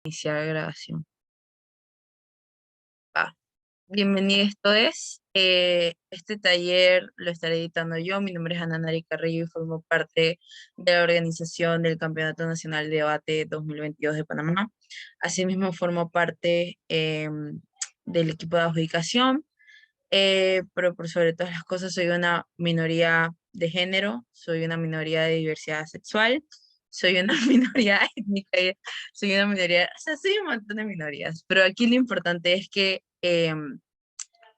Iniciar grabación. Ah, bienvenido, este taller lo estaré editando yo. Mi nombre es Ana Nari Carrillo y formo parte de la organización del Campeonato Nacional de Debate 2022 de Panamá. Asimismo, formo parte del equipo de adjudicación, pero por sobre todas las cosas soy una minoría de género, soy una minoría de diversidad sexual, soy una minoría étnica, soy una minoría, o sea, soy un montón de minorías, pero aquí lo importante es que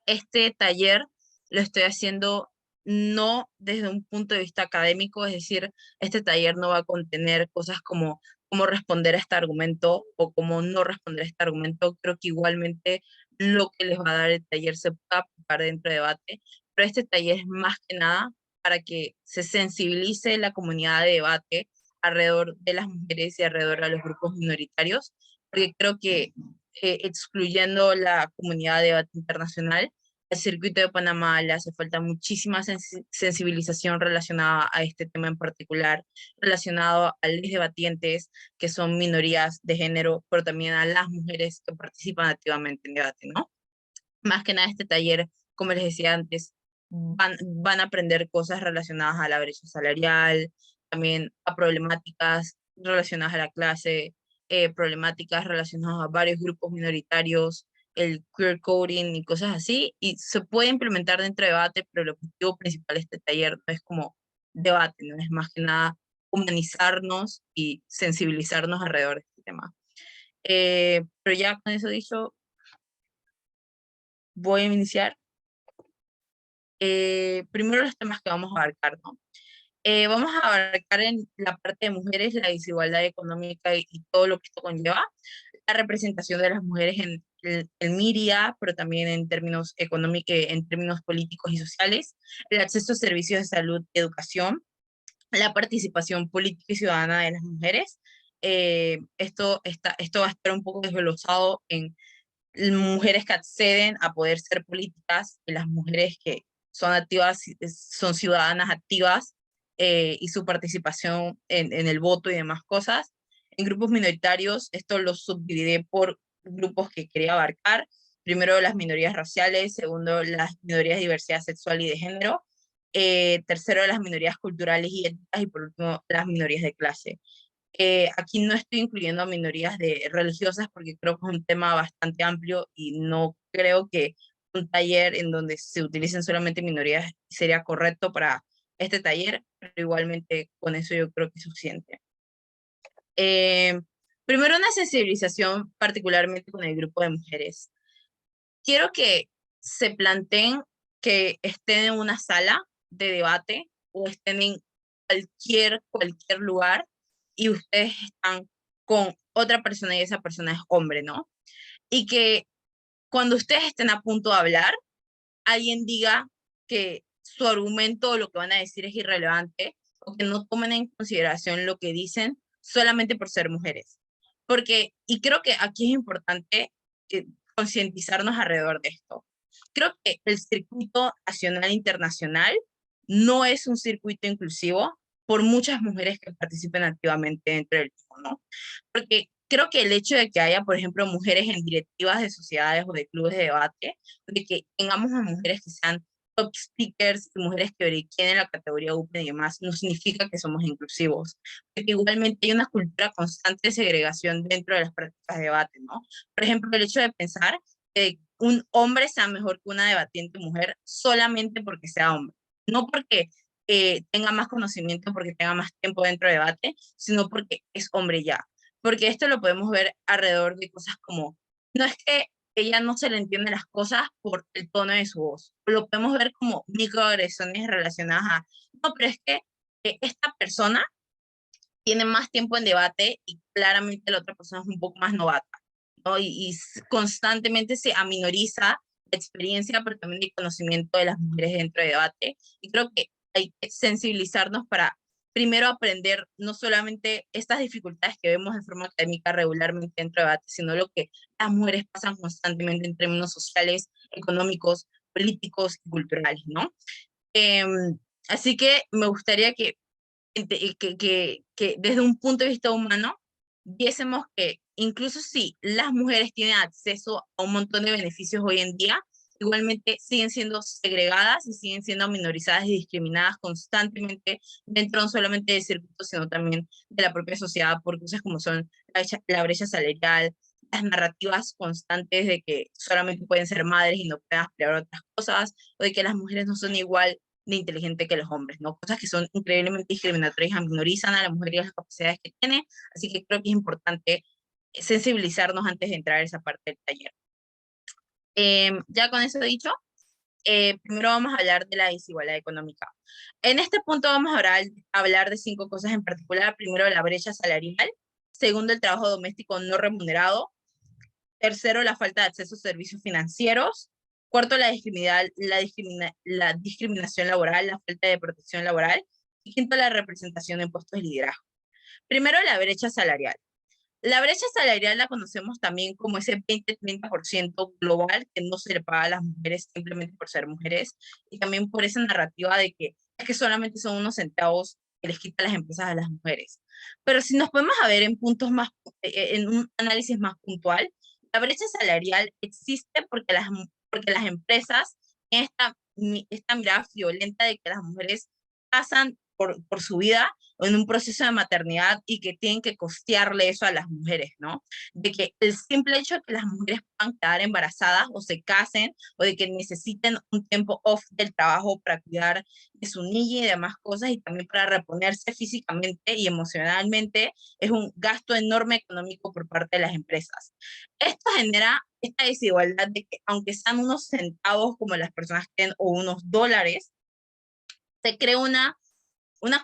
este taller lo estoy haciendo no desde un punto de vista académico, es decir, este taller no va a contener cosas como cómo responder a este argumento o cómo no responder a este argumento. Creo que igualmente lo que les va a dar el taller se puede aplicar dentro de debate, pero este taller es más que nada para que se sensibilice la comunidad de debate alrededor de las mujeres y alrededor de los grupos minoritarios, porque creo que excluyendo la comunidad de debate internacional, al circuito de Panamá le hace falta muchísima sensibilización relacionada a este tema en particular, relacionado a los debatientes que son minorías de género, pero también a las mujeres que participan activamente en debate, ¿no? Más que nada este taller, como les decía antes, van a aprender cosas relacionadas a la brecha salarial, también a problemáticas relacionadas a la clase, problemáticas relacionadas a varios grupos minoritarios, el queer coding y cosas así, y se puede implementar dentro de debate, pero el objetivo principal de este taller no es como debate, no es más que nada humanizarnos y sensibilizarnos alrededor de este tema. Pero ya con eso dicho, voy a iniciar. Primero los temas que vamos a abarcar, ¿no? Vamos a abarcar en la parte de mujeres la desigualdad económica y todo lo que esto conlleva, la representación de las mujeres en el MIRIA, pero también en términos económicos, en términos políticos y sociales, el acceso a servicios de salud y educación, la participación política y ciudadana de las mujeres. Esto va a estar un poco desglosado en mujeres que acceden a poder ser políticas y las mujeres que son activas, son ciudadanas activas, y su participación en el voto y demás cosas. En grupos minoritarios, esto lo subdividí por grupos que quería abarcar. Primero, las minorías raciales, segundo, las minorías de diversidad sexual y de género, tercero, las minorías culturales y étnicas, y por último, las minorías de clase. Aquí no estoy incluyendo a minorías religiosas porque creo que es un tema bastante amplio y no creo que un taller en donde se utilicen solamente minorías sería correcto para este taller, pero igualmente con eso yo creo que es suficiente. Eh, Primero, una sensibilización particularmente con el grupo de mujeres. Quiero que se planteen que estén en una sala de debate o estén en cualquier lugar y ustedes están con otra persona y esa persona es hombre, ¿no? Y que cuando ustedes estén a punto de hablar, alguien diga que su argumento o lo que van a decir es irrelevante o que no tomen en consideración lo que dicen solamente por ser mujeres. Porque, y creo que aquí es importante concientizarnos alrededor de esto. Creo que el circuito nacional e internacional no es un circuito inclusivo por muchas mujeres que participen activamente dentro del mismo, ¿no? Porque creo que el hecho de que haya, por ejemplo, mujeres en directivas de sociedades o de clubes de debate, de que tengamos a mujeres que sean top speakers y mujeres que tienen la categoría Open y demás, no significa que somos inclusivos, porque igualmente hay una cultura constante de segregación dentro de las prácticas de debate, ¿no? Por ejemplo, el hecho de pensar que un hombre sea mejor que una debatiente mujer solamente porque sea hombre, no porque tenga más conocimiento, porque tenga más tiempo dentro del debate, sino porque es hombre ya. Porque esto lo podemos ver alrededor de cosas como, no es que ella no se le entiende las cosas por el tono de su voz, lo podemos ver como microagresiones relacionadas a, no, pero es que esta persona tiene más tiempo en debate y claramente la otra persona es un poco más novata, ¿no? Constantemente se aminoriza la experiencia, pero también el conocimiento de las mujeres dentro de debate. Y creo que hay que sensibilizarnos para primero aprender no solamente estas dificultades que vemos de forma académica regularmente dentro de debate, sino lo que las mujeres pasan constantemente en términos sociales, económicos, políticos y culturales, ¿no? Así que me gustaría que desde un punto de vista humano viésemos que incluso si las mujeres tienen acceso a un montón de beneficios hoy en día, igualmente siguen siendo segregadas y siguen siendo minorizadas y discriminadas constantemente dentro no solamente del circuito, sino también de la propia sociedad por cosas como son la brecha salarial, las narrativas constantes de que solamente pueden ser madres y no pueden aspirar a otras cosas, o de que las mujeres no son igual de inteligentes que los hombres, ¿no? Cosas que son increíblemente discriminatorias y minorizan a la mujer y las capacidades que tiene, así que creo que es importante sensibilizarnos antes de entrar a esa parte del taller. Ya con eso dicho, primero vamos a hablar de la desigualdad económica. En este punto vamos a hablar de 5 cosas en particular. Primero, la brecha salarial. Segundo, el trabajo doméstico no remunerado. Tercero, la falta de acceso a servicios financieros. Cuarto, la discriminación laboral, la falta de protección laboral. Y quinto, la representación en puestos de liderazgo. Primero, la brecha salarial. La brecha salarial la conocemos también como ese 20-30% global que no se le paga a las mujeres simplemente por ser mujeres, y también por esa narrativa de que es que solamente son unos centavos que les quitan las empresas a las mujeres. Pero si nos podemos a ver en puntos más, en un análisis más puntual, la brecha salarial existe porque las empresas tienen esta mirada violenta de que las mujeres pasan por su vida o en un proceso de maternidad y que tienen que costearle eso a las mujeres, ¿no? De que el simple hecho de que las mujeres puedan quedar embarazadas o se casen o de que necesiten un tiempo off del trabajo para cuidar de su niña y demás cosas y también para reponerse físicamente y emocionalmente es un gasto enorme económico por parte de las empresas. Esto genera esta desigualdad de que aunque sean unos centavos como las personas creen o unos dólares, se crea una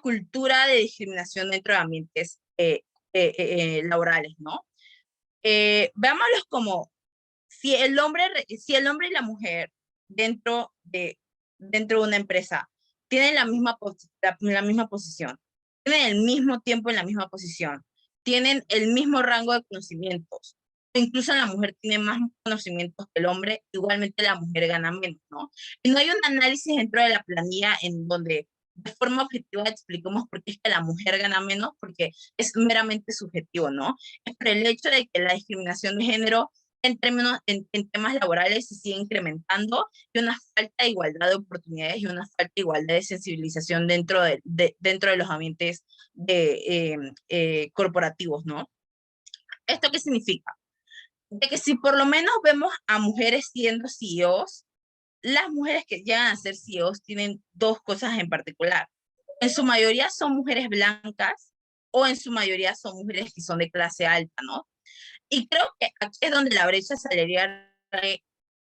cultura de discriminación dentro de ambientes laborales, ¿no? Veámoslos como si el hombre y la mujer dentro de una empresa tienen la misma posición, tienen el mismo tiempo en la misma posición, tienen el mismo rango de conocimientos, incluso la mujer tiene más conocimientos que el hombre, igualmente la mujer gana menos, ¿no? Y no hay un análisis dentro de la planilla en donde de forma objetiva expliquemos por qué es que la mujer gana menos, porque es meramente subjetivo, ¿no? Es por el hecho de que la discriminación de género en temas laborales se sigue incrementando y una falta de igualdad de oportunidades y una falta de igualdad de sensibilización dentro de los ambientes corporativos, ¿no? ¿Esto qué significa? De que si por lo menos vemos a mujeres siendo CEOs, las mujeres que llegan a ser CEOs tienen 2 cosas en particular. En su mayoría son mujeres blancas o en su mayoría son mujeres que son de clase alta, ¿no? Y creo que aquí es donde la brecha salarial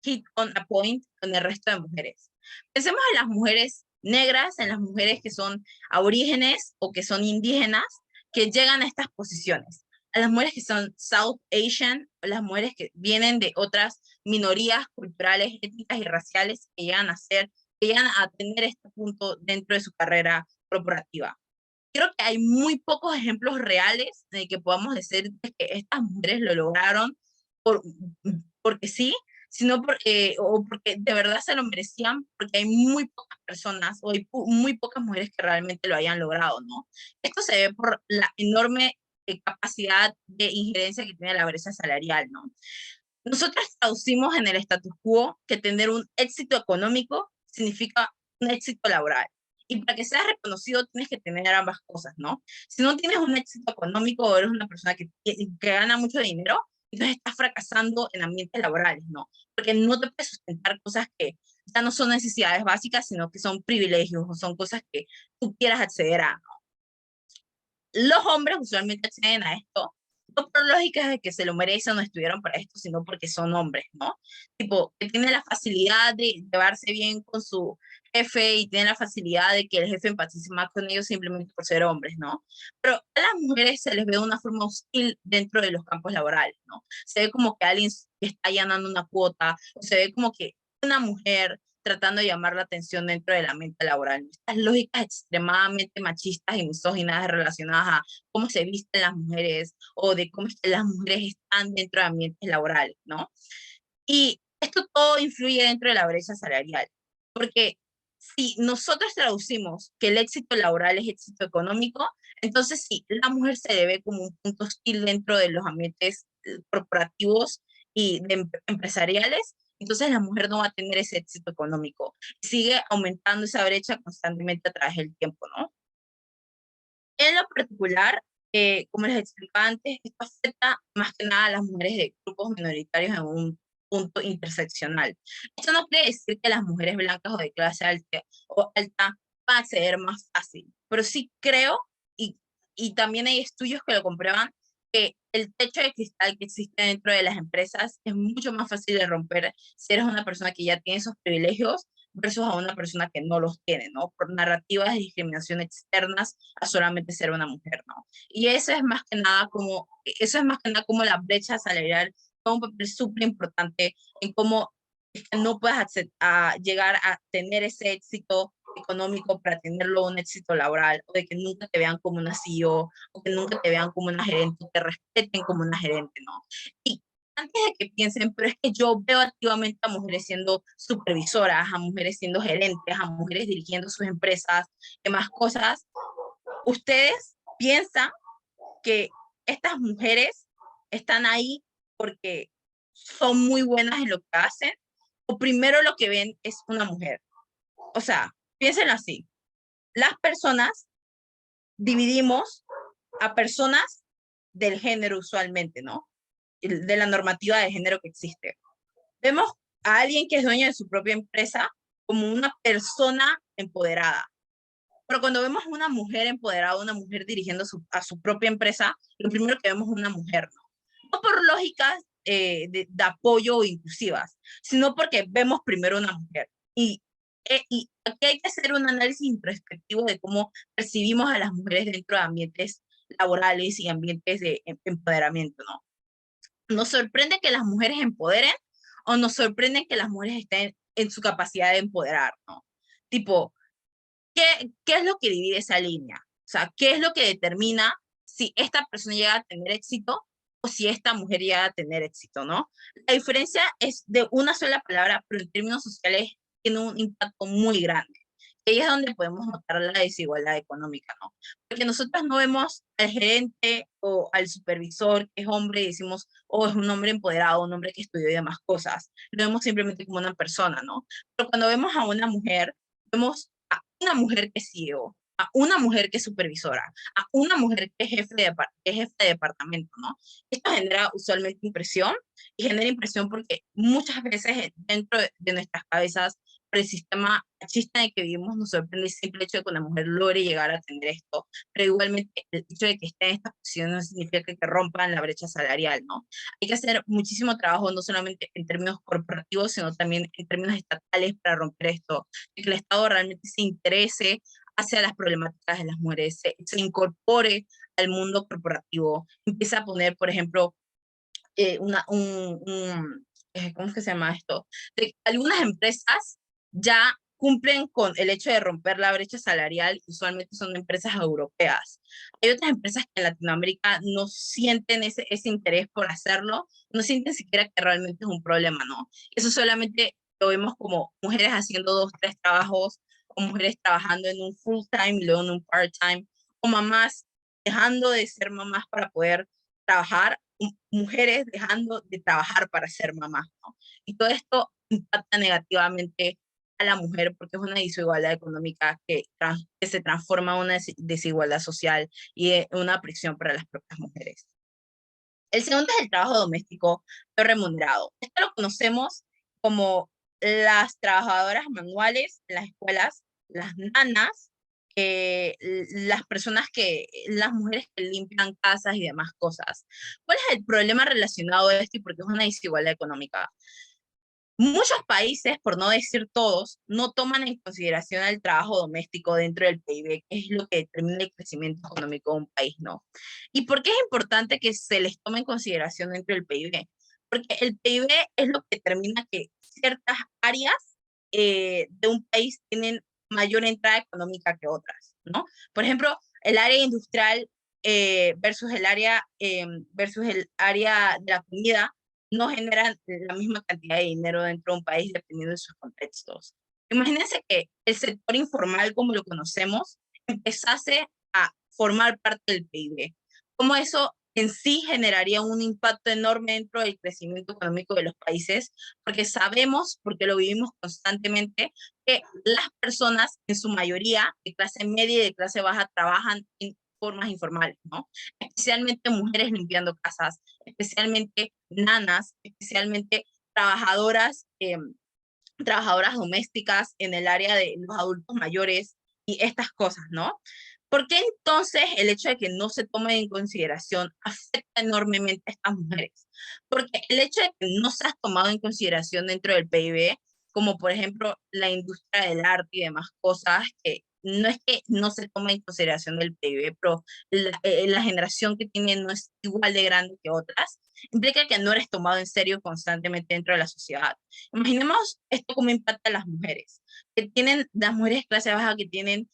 hit on a point con el resto de mujeres. Pensemos en las mujeres negras, en las mujeres que son aborígenes o que son indígenas, que llegan a estas posiciones. A las mujeres que son South Asian, o las mujeres que vienen de otras minorías culturales, étnicas y raciales que llegan a tener este punto dentro de su carrera corporativa. Creo que hay muy pocos ejemplos reales de que podamos decir que estas mujeres lo lograron por, porque sí, sino o porque de verdad se lo merecían, porque hay muy pocas personas o hay muy pocas mujeres que realmente lo hayan logrado, ¿no? Esto se ve por la enorme capacidad de injerencia que tiene la brecha salarial, ¿no? Nosotros traducimos en el status quo que tener un éxito económico significa un éxito laboral. Y para que seas reconocido tienes que tener ambas cosas, ¿no? Si no tienes un éxito económico o eres una persona que gana mucho dinero, entonces estás fracasando en ambientes laborales, ¿no? Porque no te puedes sustentar cosas que ya no son necesidades básicas, sino que son privilegios o son cosas que tú quieras acceder a, ¿no? Los hombres usualmente acceden a esto, no por lógicas de que se lo merecen o estudiaron para esto, sino porque son hombres, ¿no? Tipo, que tienen la facilidad de llevarse bien con su jefe y tienen la facilidad de que el jefe empatice más con ellos simplemente por ser hombres, ¿no? Pero a las mujeres se les ve de una forma hostil dentro de los campos laborales, ¿no? Se ve como que alguien está llenando una cuota, o se ve como que una mujer tratando de llamar la atención dentro del ambiente laboral. Estas lógicas extremadamente machistas y misóginas relacionadas a cómo se visten las mujeres o de cómo es que las mujeres están dentro de ambientes laborales, ¿no? Y esto todo influye dentro de la brecha salarial, porque si nosotros traducimos que el éxito laboral es éxito económico, Entonces, sí, la mujer se le ve como un punto hostil dentro de los ambientes corporativos y empresariales, entonces la mujer no va a tener ese éxito económico. Sigue aumentando esa brecha constantemente a través del tiempo, ¿no? En lo particular, como les explicaba antes, esto afecta más que nada a las mujeres de grupos minoritarios en un punto interseccional. Esto no quiere decir que las mujeres blancas o de clase alta van a acceder más fácil, pero sí creo, y, y también hay estudios que lo comprueban, que el techo de cristal que existe dentro de las empresas es mucho más fácil de romper si eres una persona que ya tiene esos privilegios versus a una persona que no los tiene, ¿no? Por narrativas de discriminación externas a solamente ser una mujer, ¿no? Y eso es más que nada como la brecha salarial juega un papel súper importante en cómo es que no puedes llegar a tener ese éxito económico para tenerlo un éxito laboral, o de que nunca te vean como una CEO, o que nunca te vean como una gerente, o te respeten como una gerente, ¿no? Y antes de que piensen, pero es que yo veo activamente a mujeres siendo supervisoras, a mujeres siendo gerentes, a mujeres dirigiendo sus empresas, demás cosas. ¿Ustedes piensan que estas mujeres están ahí porque son muy buenas en lo que hacen? ¿O primero lo que ven es una mujer? O sea, piénsenlo así. Las personas dividimos a personas del género usualmente, ¿no? De la normativa de género que existe. Vemos a alguien que es dueño de su propia empresa como una persona empoderada. Pero cuando vemos a una mujer empoderada, una mujer dirigiendo a su propia empresa, lo primero que vemos es una mujer, ¿no? No por lógicas de apoyo o inclusivas, sino porque vemos primero una mujer. Y aquí hay que hacer un análisis introspectivo de cómo percibimos a las mujeres dentro de ambientes laborales y ambientes de empoderamiento, ¿no? ¿Nos sorprende que las mujeres empoderen o nos sorprende que las mujeres estén en su capacidad de empoderar, ¿no? Tipo, ¿qué es lo que divide esa línea? O sea, ¿qué es lo que determina si esta persona llega a tener éxito o si esta mujer llega a tener éxito, ¿no? La diferencia es de una sola palabra, pero en términos sociales tiene un impacto muy grande. Y ahí es donde podemos notar la desigualdad económica, ¿no? Porque nosotros no vemos al gerente o al supervisor que es hombre y decimos, oh, es un hombre empoderado, un hombre que estudió y demás cosas. Lo vemos simplemente como una persona, ¿no? Pero cuando vemos a una mujer, vemos a una mujer que es CEO, a una mujer que es supervisora, a una mujer que es que es jefe de departamento, ¿no? Esto genera usualmente impresión, y genera impresión porque muchas veces dentro de nuestras cabezas, por el sistema machista en el que vivimos, nos sorprende el simple hecho de que una mujer logre llegar a tener esto, pero igualmente el hecho de que esté en esta posición no significa que rompan la brecha salarial, ¿no? Hay que hacer muchísimo trabajo, no solamente en términos corporativos, sino también en términos estatales para romper esto, y que el Estado realmente se interese hacia las problemáticas de las mujeres, se incorpore al mundo corporativo, empieza a poner, por ejemplo, ¿cómo es que se llama esto? Algunas empresas ya cumplen con el hecho de romper la brecha salarial, usualmente son empresas europeas. Hay otras empresas que en Latinoamérica no sienten ese interés por hacerlo, no sienten siquiera que realmente es un problema, ¿no? Eso solamente lo vemos como mujeres haciendo dos, tres trabajos, o mujeres trabajando en un full time y luego en un part time, o mamás dejando de ser mamás para poder trabajar, mujeres dejando de trabajar para ser mamás, ¿no? Y todo esto impacta negativamente a la mujer porque es una desigualdad económica que se transforma en una desigualdad social y en una prisión para las propias mujeres. El segundo es el trabajo doméstico no remunerado. Esto lo conocemos como las trabajadoras manuales en las escuelas, las nanas, las mujeres que limpian casas y demás cosas. ¿Cuál es el problema relacionado a esto y por qué es una desigualdad económica? Muchos países, por no decir todos, no toman en consideración el trabajo doméstico dentro del PIB, que es lo que determina el crecimiento económico de un país, ¿no? ¿Y por qué es importante que se les tome en consideración dentro del PIB? Porque el PIB es lo que determina que ciertas áreas de un país tienen mayor entrada económica que otras, ¿no? Por ejemplo, el área industrial versus el área de la comida no generan la misma cantidad de dinero dentro de un país dependiendo de sus contextos. Imagínense que el sector informal, como lo conocemos, empezase a formar parte del PIB. Cómo eso en sí generaría un impacto enorme dentro del crecimiento económico de los países, porque sabemos, porque lo vivimos constantemente, que las personas, en su mayoría, de clase media y de clase baja, trabajan en formas informales, ¿no? Especialmente mujeres limpiando casas, especialmente nanas, especialmente trabajadoras, trabajadoras domésticas en el área de los adultos mayores y estas cosas, ¿no? ¿Por qué entonces el hecho de que no se tome en consideración afecta enormemente a estas mujeres? Porque el hecho de que no se ha tomado en consideración dentro del PIB, como por ejemplo la industria del arte y demás cosas, que no es que no se tome en consideración del PIB, pero la generación que tiene no es igual de grande que otras, implica que no eres tomado en serio constantemente dentro de la sociedad. Imaginemos esto como impacta a las mujeres, que tienen, las mujeres de clase baja que tienen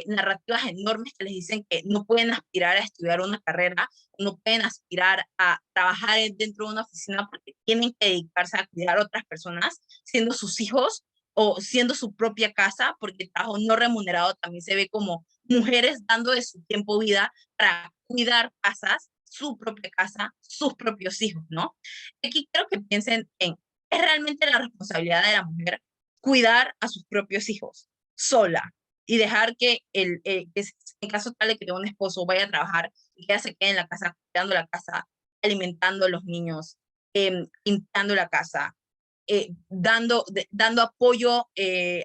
narrativas enormes que les dicen que no pueden aspirar a estudiar una carrera, no pueden aspirar a trabajar dentro de una oficina porque tienen que dedicarse a cuidar a otras personas, siendo sus hijos o siendo su propia casa, porque el trabajo no remunerado también se ve como mujeres dando de su tiempo vida para cuidar casas, su propia casa, sus propios hijos, ¿no? Aquí quiero que piensen en, ¿es realmente la responsabilidad de la mujer cuidar a sus propios hijos sola y dejar que, en caso tal de que tenga un esposo, vaya a trabajar y que ella se quede en la casa, cuidando la casa, alimentando a los niños, limpiando la casa, dando apoyo,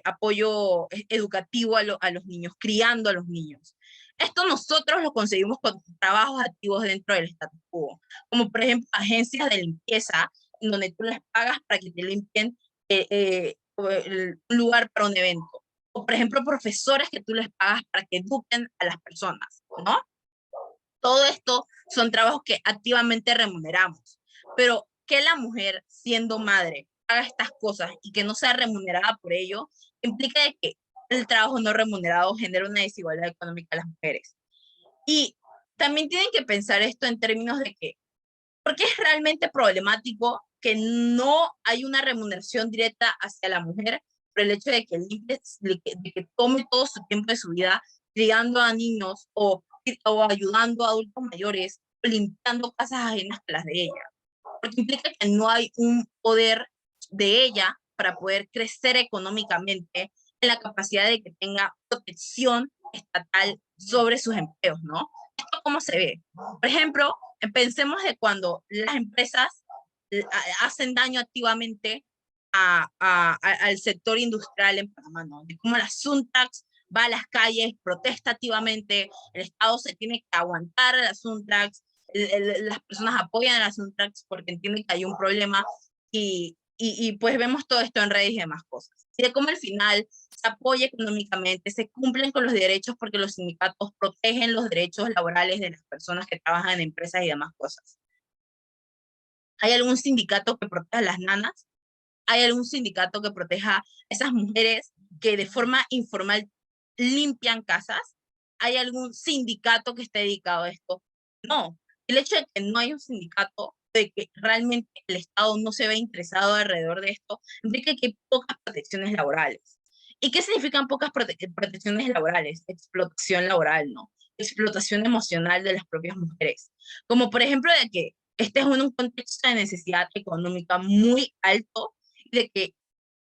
apoyo educativo a los niños, criando a los niños? Esto nosotros lo conseguimos con trabajos activos dentro del status quo, como por ejemplo agencias de limpieza, en donde tú les pagas para que te limpien un lugar para un evento. O por ejemplo, profesores que tú les pagas para que eduquen a las personas, ¿no? Todo esto son trabajos que activamente remuneramos, pero que la mujer, siendo madre, haga estas cosas y que no sea remunerada por ello, implica de que el trabajo no remunerado genera una desigualdad económica a las mujeres. Y también tienen que pensar esto en términos de que, porque es realmente problemático que no hay una remuneración directa hacia la mujer por el hecho de que, de que tome todo su tiempo de su vida criando a niños o ayudando a adultos mayores, limpiando casas ajenas a las de ella, porque implica que no hay un poder de ella para poder crecer económicamente en la capacidad de que tenga protección estatal sobre sus empleos, ¿no? ¿Esto cómo se ve? Por ejemplo, pensemos de cuando las empresas hacen daño activamente al sector industrial en Panamá, ¿no? De cómo la Suntax va a las calles, protesta activamente, el Estado se tiene que aguantar a la Suntax, las personas apoyan a la Suntax porque entienden que hay un problema y pues vemos todo esto en redes y demás cosas. Y de cómo al final se apoya económicamente, se cumplen con los derechos porque los sindicatos protegen los derechos laborales de las personas que trabajan en empresas y demás cosas. ¿Hay algún sindicato que proteja a las nanas? ¿Hay algún sindicato que proteja a esas mujeres que de forma informal limpian casas? ¿Hay algún sindicato que esté dedicado a esto? No. El hecho de que no hay un sindicato, de que realmente el Estado no se ve interesado alrededor de esto, implica que hay pocas protecciones laborales. ¿Y qué significan pocas protecciones laborales? Explotación laboral, ¿no? Explotación emocional de las propias mujeres. Como por ejemplo de que estés en un contexto de necesidad económica muy alto, de que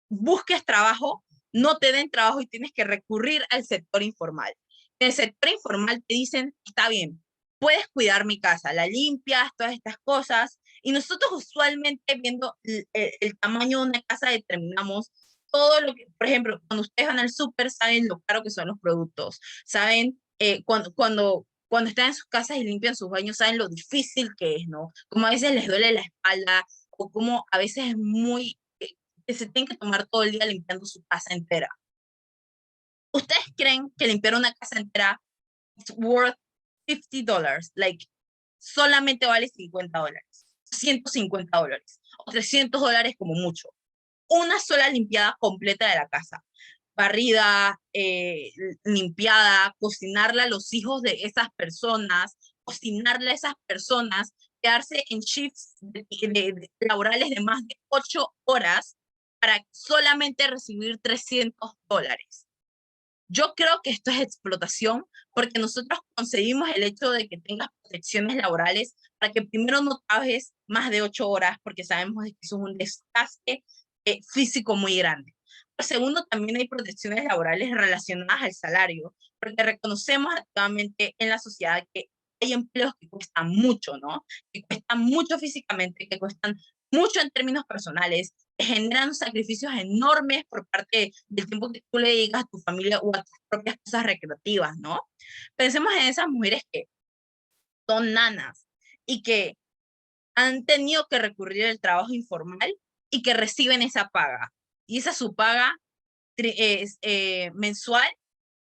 busques trabajo, no te den trabajo y tienes que recurrir al sector informal. En el sector informal te dicen, está bien, puedes cuidar mi casa, la limpias, todas estas cosas, y nosotros usualmente viendo el tamaño de una casa determinamos todo lo que, por ejemplo, cuando ustedes van al súper saben lo caro que son los productos, saben cuando están en sus casas y limpian sus baños, saben lo difícil que es, ¿no? Como a veces les duele la espalda, o como a veces es muy, que se tienen que tomar todo el día limpiando su casa entera. ¿Ustedes creen que limpiar una casa entera es worth $50? Like, solamente vale $50, $150, o $300 como mucho. Una sola limpiada completa de la casa. Barrida, limpiada, cocinarle a los hijos de esas personas, cocinarle a esas personas, quedarse en shifts laborales de más de 8 horas para solamente recibir $300. Yo creo que esto es explotación porque nosotros conseguimos el hecho de que tengas protecciones laborales para que primero no trabajes más de 8 horas porque sabemos que eso es un desgaste físico muy grande. Por segundo, también hay protecciones laborales relacionadas al salario, porque reconocemos activamente en la sociedad que hay empleos que cuestan mucho, ¿no? Que cuestan mucho físicamente, que cuestan mucho en términos personales, que generan sacrificios enormes por parte del tiempo que tú le dedicas a tu familia o a tus propias cosas recreativas, ¿no? Pensemos en esas mujeres que son nanas y que han tenido que recurrir al trabajo informal y que reciben esa paga. Y esa su paga mensual,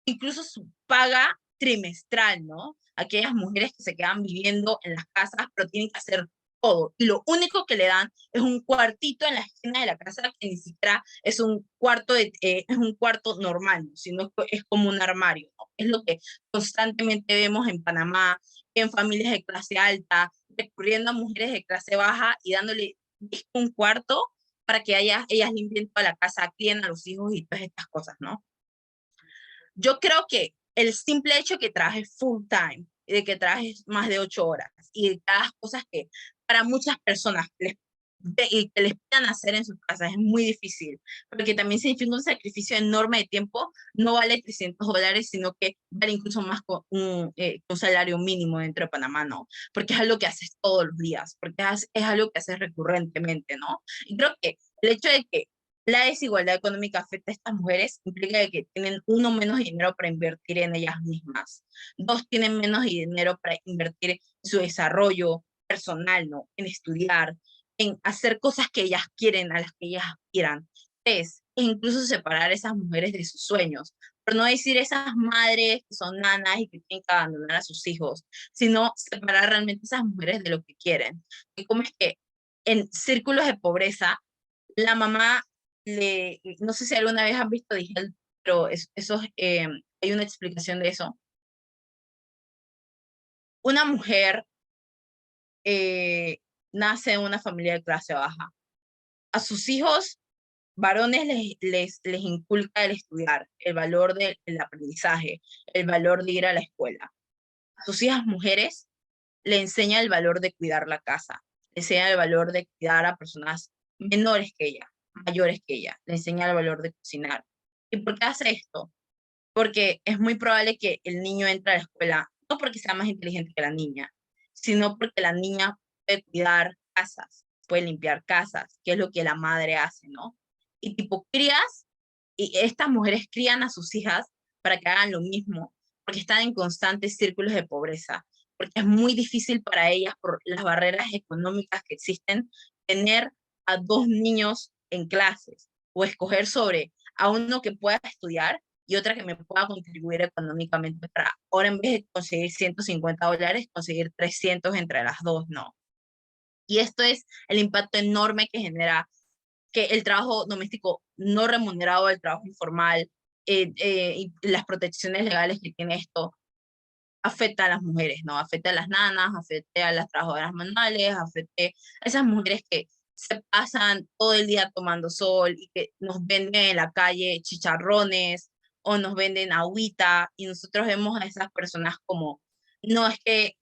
incluso su paga trimestral, ¿no? Aquellas mujeres que se quedan viviendo en las casas, pero tienen que hacer todo. Y lo único que le dan es un cuartito en la esquina de la casa que ni siquiera es un cuarto, es un cuarto normal, ¿no? Sino que es como un armario, ¿no? Es lo que constantemente vemos en Panamá, en familias de clase alta, recurriendo a mujeres de clase baja y dándole un cuarto para que ellas limpien toda la casa, críen a los hijos y todas estas cosas, ¿no? Yo creo que el simple hecho que trabajes full time, y de que trabajes más de 8 horas y de que hagas cosas que para muchas personas y que les pidan hacer en sus casas es muy difícil, porque también significa un sacrificio enorme de tiempo, no vale $300, sino que vale incluso más con un salario mínimo dentro de Panamá, ¿no? Porque es algo que haces todos los días, porque es algo que haces recurrentemente, ¿no? Y creo que el hecho de que la desigualdad económica afecta a estas mujeres implica de que tienen uno menos dinero para invertir en ellas mismas, dos tienen menos dinero para invertir en su desarrollo personal, ¿no? En estudiar, en hacer cosas que ellas quieren, a las que ellas aspiran. Tres, e incluso separar a esas mujeres de sus sueños, por no decir esas madres que son nanas y que tienen que abandonar a sus hijos, sino separar realmente a esas mujeres de lo que quieren. Y cómo es que en círculos de pobreza, la mamá no sé si alguna vez han visto Digel, pero hay una explicación de eso. Una mujer eh, nace en una familia de clase baja. A sus hijos varones les inculca el estudiar, el valor del aprendizaje, el valor de ir a la escuela. A sus hijas mujeres le enseña el valor de cuidar la casa, le enseña el valor de cuidar a personas menores que ella, mayores que ella, le enseña el valor de cocinar. ¿Y por qué hace esto? Porque es muy probable que el niño entre a la escuela, no porque sea más inteligente que la niña, sino porque la niña puede cuidar casas, puede limpiar casas, que es lo que la madre hace, ¿no? Y tipo crías, y estas mujeres crían a sus hijas para que hagan lo mismo, porque están en constantes círculos de pobreza, porque es muy difícil para ellas, por las barreras económicas que existen, tener a dos niños en clases o escoger sobre a uno que pueda estudiar y otra que me pueda contribuir económicamente para ahora en vez de conseguir $150, conseguir 300 entre las dos, no. Y esto es el impacto enorme que genera que el trabajo doméstico no remunerado, el trabajo informal y las protecciones legales que tiene esto afecta a las mujeres, ¿no? Afecta a las nanas, afecta a las trabajadoras manuales, afecta a esas mujeres que se pasan todo el día tomando sol y que nos venden en la calle chicharrones o nos venden agüita y nosotros vemos a esas personas como, no es que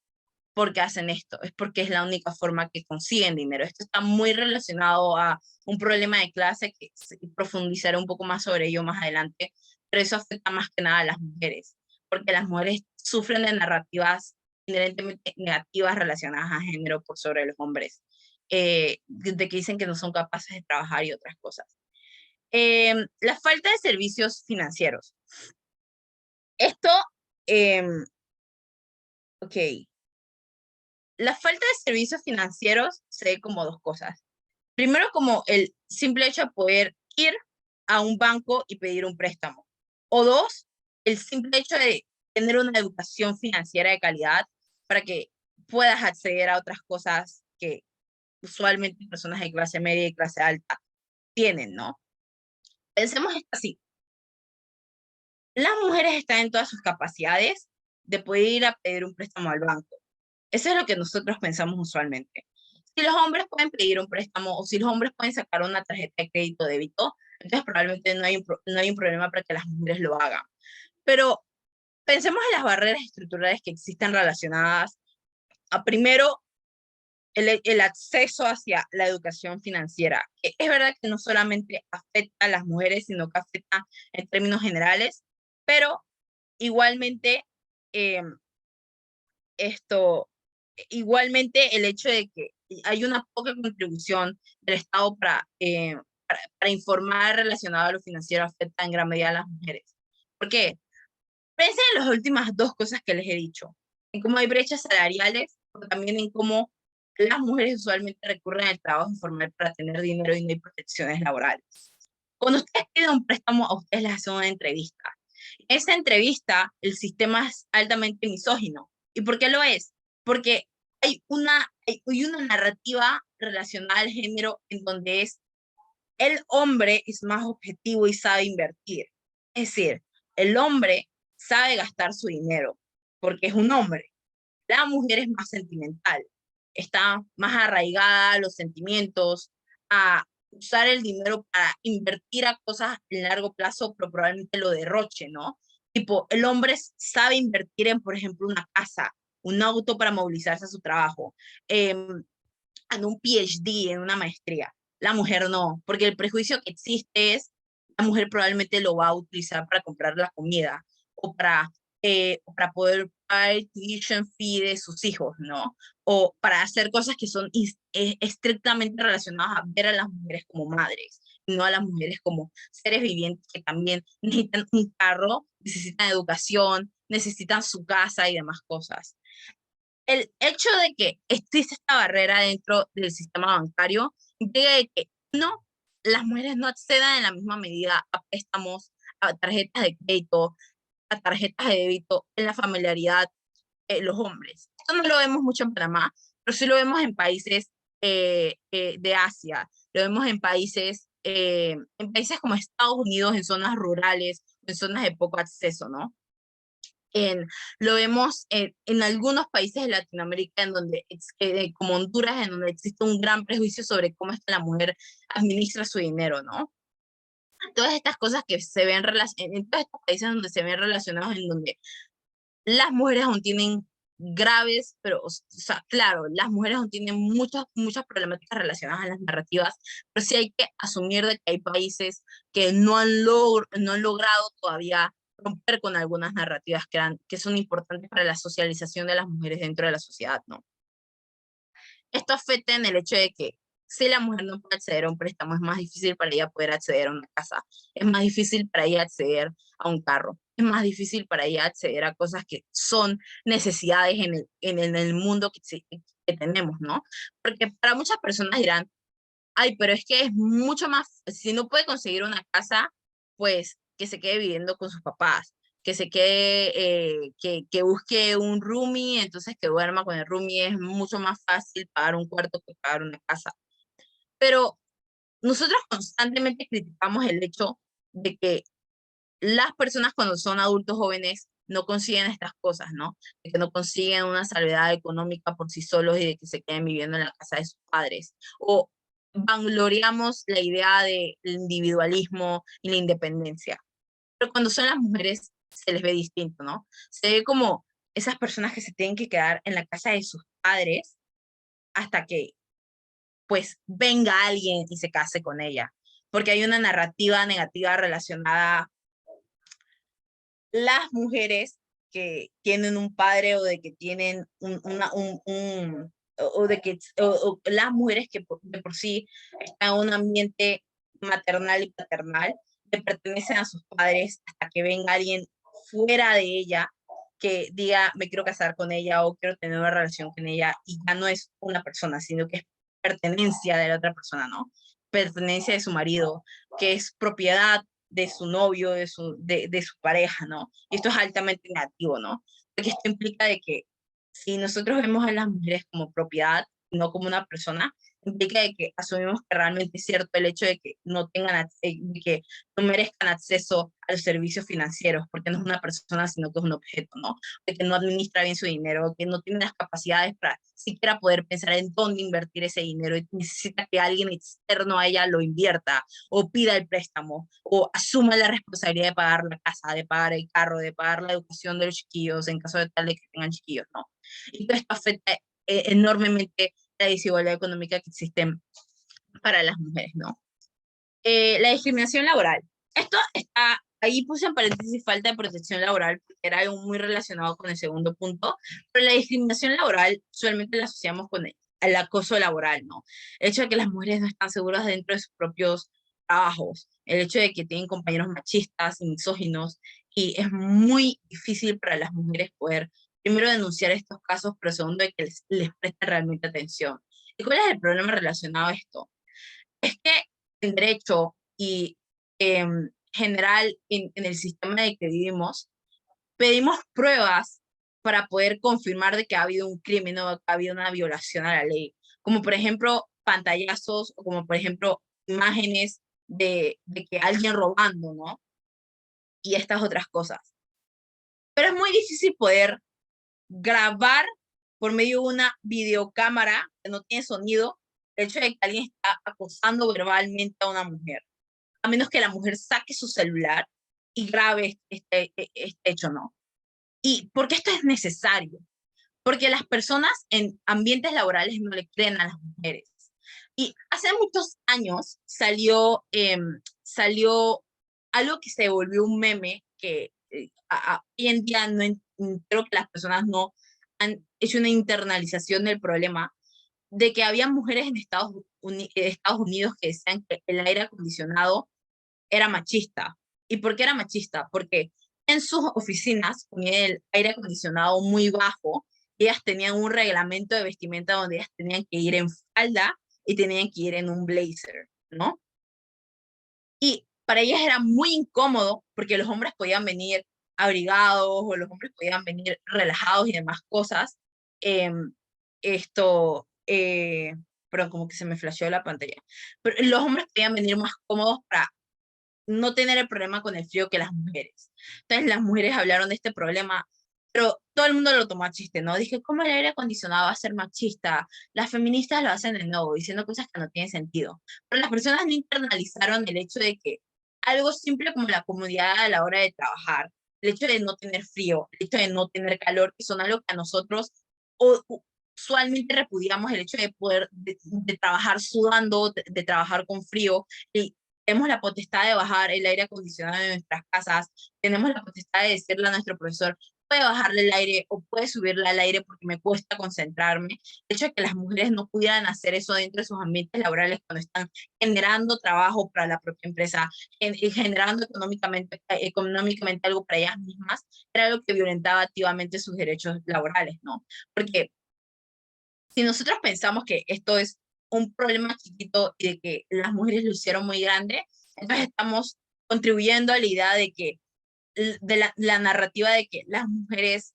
porque hacen esto, es porque es la única forma que consiguen dinero. Esto está muy relacionado a un problema de clase que profundizaré un poco más sobre ello más adelante, pero eso afecta más que nada a las mujeres, porque las mujeres sufren de narrativas inherentemente negativas relacionadas a género por sobre los hombres, de que dicen que no son capaces de trabajar y otras cosas. La falta de servicios financieros. Esto, eh, ok, la falta de servicios financieros se ve como dos cosas. Primero, como el simple hecho de poder ir a un banco y pedir un préstamo. O dos, el simple hecho de tener una educación financiera de calidad para que puedas acceder a otras cosas que usualmente personas de clase media y clase alta tienen, ¿no? Pensemos esto así. Las mujeres están en todas sus capacidades de poder ir a pedir un préstamo al banco. Eso es lo que nosotros pensamos usualmente. Si los hombres pueden pedir un préstamo o si los hombres pueden sacar una tarjeta de crédito o débito, entonces probablemente no hay un problema para que las mujeres lo hagan. Pero pensemos en las barreras estructurales que existen relacionadas a, primero, el acceso hacia la educación financiera. Es verdad que no solamente afecta a las mujeres, sino que afecta en términos generales, pero igualmente eh, esto, igualmente el hecho de que hay una poca contribución del Estado para informar relacionado a lo financiero afecta en gran medida a las mujeres. ¿Por qué? Piensen en las últimas dos cosas que les he dicho, en cómo hay brechas salariales, pero también en cómo las mujeres usualmente recurren al trabajo informal para tener dinero y no hay protecciones laborales. Cuando ustedes piden un préstamo, a ustedes les hacen una entrevista. En esa entrevista, el sistema es altamente misógino. ¿Y por qué lo es? Porque hay una narrativa relacionada al género en donde el hombre es más objetivo y sabe invertir. Es decir, el hombre sabe gastar su dinero porque es un hombre. La mujer es más sentimental, está más arraigada a los sentimientos, a usar el dinero para invertir a cosas en largo plazo, pero probablemente lo derroche, ¿no? Tipo, el hombre sabe invertir en, por ejemplo, una casa, un auto para movilizarse a su trabajo, en un PhD, en una maestría. La mujer no, porque el prejuicio que existe es, la mujer probablemente lo va a utilizar para comprar la comida o para poder pagar el tuition fee de sus hijos, ¿no? O para hacer cosas que son estrictamente relacionadas a ver a las mujeres como madres, no a las mujeres como seres vivientes que también necesitan un carro, necesitan educación, necesitan su casa y demás cosas. El hecho de que existe esta barrera dentro del sistema bancario implica de que, no, las mujeres no accedan en la misma medida a préstamos, a tarjetas de crédito, a tarjetas de débito en la familiaridad los hombres. Esto no lo vemos mucho en Panamá, pero sí lo vemos en países de Asia, lo vemos en países como Estados Unidos, en zonas rurales, en zonas de poco acceso, ¿no? En, lo vemos en algunos países de Latinoamérica, en donde, como Honduras, en donde existe un gran prejuicio sobre cómo es que la mujer administra su dinero, ¿no? Todas estas cosas que se ven en todos estos países donde se ven relacionados, en donde las mujeres aún tienen graves, pero, o sea, claro, las mujeres aún tienen muchas problemáticas relacionadas a las narrativas, pero sí hay que asumir de que hay países que no han logrado todavía romper con algunas narrativas que son importantes para la socialización de las mujeres dentro de la sociedad, ¿no? Esto afecta en el hecho de que si la mujer no puede acceder a un préstamo, es más difícil para ella poder acceder a una casa, es más difícil para ella acceder a un carro, es más difícil para ella acceder a cosas que son necesidades en el mundo que tenemos, ¿no? Porque para muchas personas dirán, ay, pero es que es mucho más, si no puede conseguir una casa, pues que se quede viviendo con sus papás, que se quede, que busque un roomie, entonces que duerma con el roomie, es mucho más fácil pagar un cuarto que pagar una casa. Pero nosotros constantemente criticamos el hecho de que las personas cuando son adultos jóvenes no consiguen estas cosas, ¿no? De que no consiguen una salvedad económica por sí solos y de que se queden viviendo en la casa de sus padres. O vangloriamos la idea del individualismo y la independencia. Pero cuando son las mujeres se les ve distinto, ¿no? Se ve como esas personas que se tienen que quedar en la casa de sus padres hasta que pues venga alguien y se case con ella, porque hay una narrativa negativa relacionada las mujeres que tienen un padre o de que tienen o de que o las mujeres que de por sí están en un ambiente maternal y paternal, que pertenecen a sus padres hasta que venga alguien fuera de ella que diga me quiero casar con ella o quiero tener una relación con ella y ya no es una persona, sino que es pertenencia de la otra persona, ¿no? Pertenencia de su marido, que es propiedad de su novio, de su pareja, ¿no? Y esto es altamente negativo, ¿no? Porque esto implica de que si nosotros vemos a las mujeres como propiedad, no como una persona, implica de que asumimos que realmente es cierto el hecho de que no tengan, de que no merezcan acceso a los servicios financieros, porque no es una persona, sino que es un objeto, ¿no? De que no administra bien su dinero, que no tiene las capacidades para siquiera poder pensar en dónde invertir ese dinero y necesita que alguien externo a ella lo invierta o pida el préstamo o asuma la responsabilidad de pagar la casa, de pagar el carro, de pagar la educación de los chiquillos en caso de tal de que tengan chiquillos, ¿no? Y todo esto afecta enormemente la desigualdad económica que existe para las mujeres, ¿no? La discriminación laboral. Esto está, ahí puse en paréntesis falta de protección laboral, porque era algo muy relacionado con el segundo punto, pero la discriminación laboral usualmente la asociamos con el acoso laboral, ¿no? El hecho de que las mujeres no están seguras dentro de sus propios trabajos, el hecho de que tienen compañeros machistas y misóginos, y es muy difícil para las mujeres poder, primero, denunciar estos casos, pero segundo, de que les presten realmente atención. ¿Y cuál es el problema relacionado a esto? Es que en derecho y en general en el sistema en el que vivimos, pedimos pruebas para poder confirmar de que ha habido un crimen o que ha habido una violación a la ley, como por ejemplo pantallazos o como por ejemplo imágenes de que alguien robando, ¿no? Y estas otras cosas. Pero es muy difícil poder grabar por medio de una videocámara que no tiene sonido el hecho de que alguien está acosando verbalmente a una mujer, a menos que la mujer saque su celular y grabe este hecho, ¿no? ¿Y por qué esto es necesario? Porque las personas en ambientes laborales no le creen a las mujeres. Y hace muchos años salió algo que se volvió un meme que hoy en día no, creo que las personas no han hecho una internalización del problema de que había mujeres en Estados Unidos que decían que el aire acondicionado era machista. ¿Y por qué era machista? Porque en sus oficinas ponían el aire acondicionado muy bajo y ellas tenían un reglamento de vestimenta donde ellas tenían que ir en falda y tenían que ir en un blazer, ¿no? Y para ellas era muy incómodo porque los hombres podían venir abrigados o los hombres podían venir relajados y demás cosas. Eh, esto, pero como que se me flasheó la pantalla. Pero los hombres podían venir más cómodos para no tener el problema con el frío que las mujeres. Entonces las mujeres hablaron de este problema, pero todo el mundo lo tomó a chiste, ¿no? Dije, ¿cómo el aire acondicionado va a ser machista? Las feministas lo hacen de nuevo, diciendo cosas que no tienen sentido. Pero las personas no internalizaron el hecho de que algo simple como la comodidad a la hora de trabajar, el hecho de no tener frío, el hecho de no tener calor, que son algo que a nosotros usualmente repudiamos el hecho de poder de trabajar sudando, de trabajar con frío, y tenemos la potestad de bajar el aire acondicionado de nuestras casas, tenemos la potestad de decirle a nuestro profesor, puede bajarle el aire o puede subirle al aire porque me cuesta concentrarme. El hecho de que las mujeres no pudieran hacer eso dentro de sus ambientes laborales cuando están generando trabajo para la propia empresa y generando económicamente algo para ellas mismas, era algo que violentaba activamente sus derechos laborales, ¿no? Porque si nosotros pensamos que esto es un problema chiquito y de que las mujeres lo hicieron muy grande, entonces estamos contribuyendo a la idea de que, de la narrativa de que las mujeres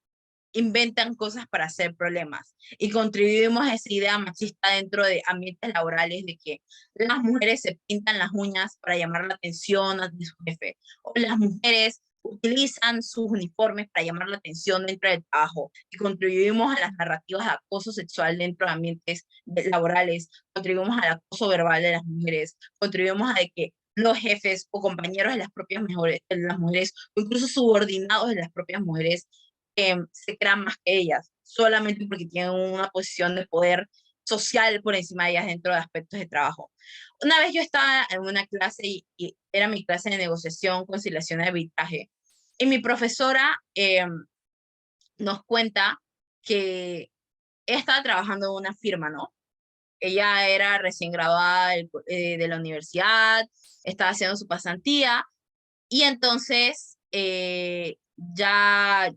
inventan cosas para hacer problemas y contribuimos a esa idea machista dentro de ambientes laborales de que las mujeres se pintan las uñas para llamar la atención de su jefe o las mujeres utilizan sus uniformes para llamar la atención dentro del trabajo y contribuimos a las narrativas de acoso sexual dentro de ambientes laborales, contribuimos al acoso verbal de las mujeres, contribuimos a de que los jefes o compañeros de de las mujeres o incluso subordinados de las propias mujeres se crean más que ellas, solamente porque tienen una posición de poder social por encima de ellas dentro de aspectos de trabajo. Una vez yo estaba en una clase y era mi clase de negociación, conciliación y arbitraje, y mi profesora nos cuenta que ella estaba trabajando en una firma, ¿no? Ella era recién graduada de la universidad, estaba haciendo su pasantía y entonces ya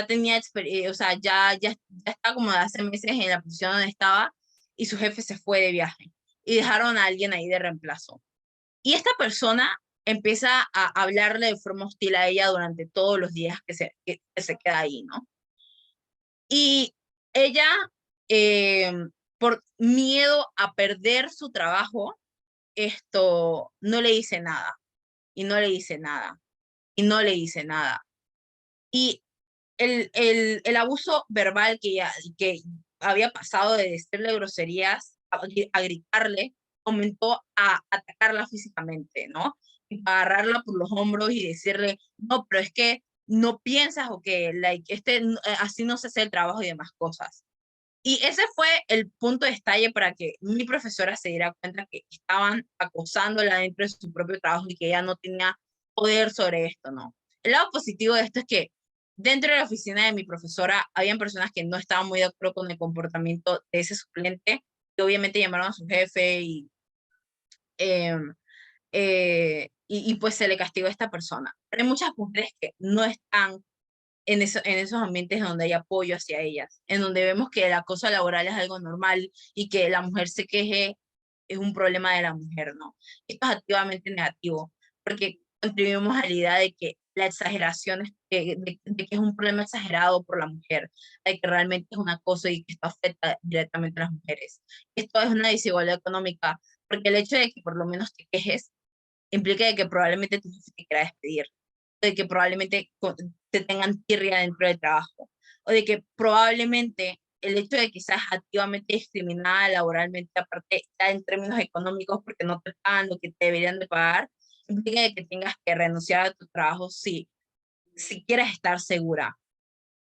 tenía experiencia, o sea, ya estaba como de hace meses en la posición donde estaba y su jefe se fue de viaje y dejaron a alguien ahí de reemplazo. Y esta persona empieza a hablarle de forma hostil a ella durante todos los días que se queda ahí, ¿no? Y ella, eh, por miedo a perder su trabajo, no le dice nada, y no le dice nada, y no le dice nada. Y el abuso verbal que había pasado de decirle groserías a gritarle, comenzó a atacarla físicamente, ¿no? Y a agarrarla por los hombros y decirle, no, pero es que no piensas o que like, así no se hace el trabajo y demás cosas. Y ese fue el punto de estalle para que mi profesora se diera cuenta que estaban acosándola dentro de su propio trabajo y que ella no tenía poder sobre esto, ¿no? El lado positivo de esto es que dentro de la oficina de mi profesora habían personas que no estaban muy de acuerdo con el comportamiento de ese suplente, que obviamente llamaron a su jefe eh, y pues se le castigó a esta persona. Pero hay muchas mujeres que no están en esos ambientes donde hay apoyo hacia ellas, en donde vemos que el acoso laboral es algo normal y que la mujer se queje es un problema de la mujer, ¿no? Esto es activamente negativo, porque contribuimos a la idea de que la exageración de que es un problema exagerado por la mujer, de que realmente es un acoso y que esto afecta directamente a las mujeres. Esto es una desigualdad económica, porque el hecho de que por lo menos te quejes implica de que probablemente tu jefe te quiera despedir, de que probablemente te tengan tirria dentro del trabajo, o de que probablemente el hecho de que seas activamente discriminada laboralmente, aparte ya en términos económicos, porque no te pagan lo que te deberían de pagar, implica de que tengas que renunciar a tu trabajo si quieres estar segura.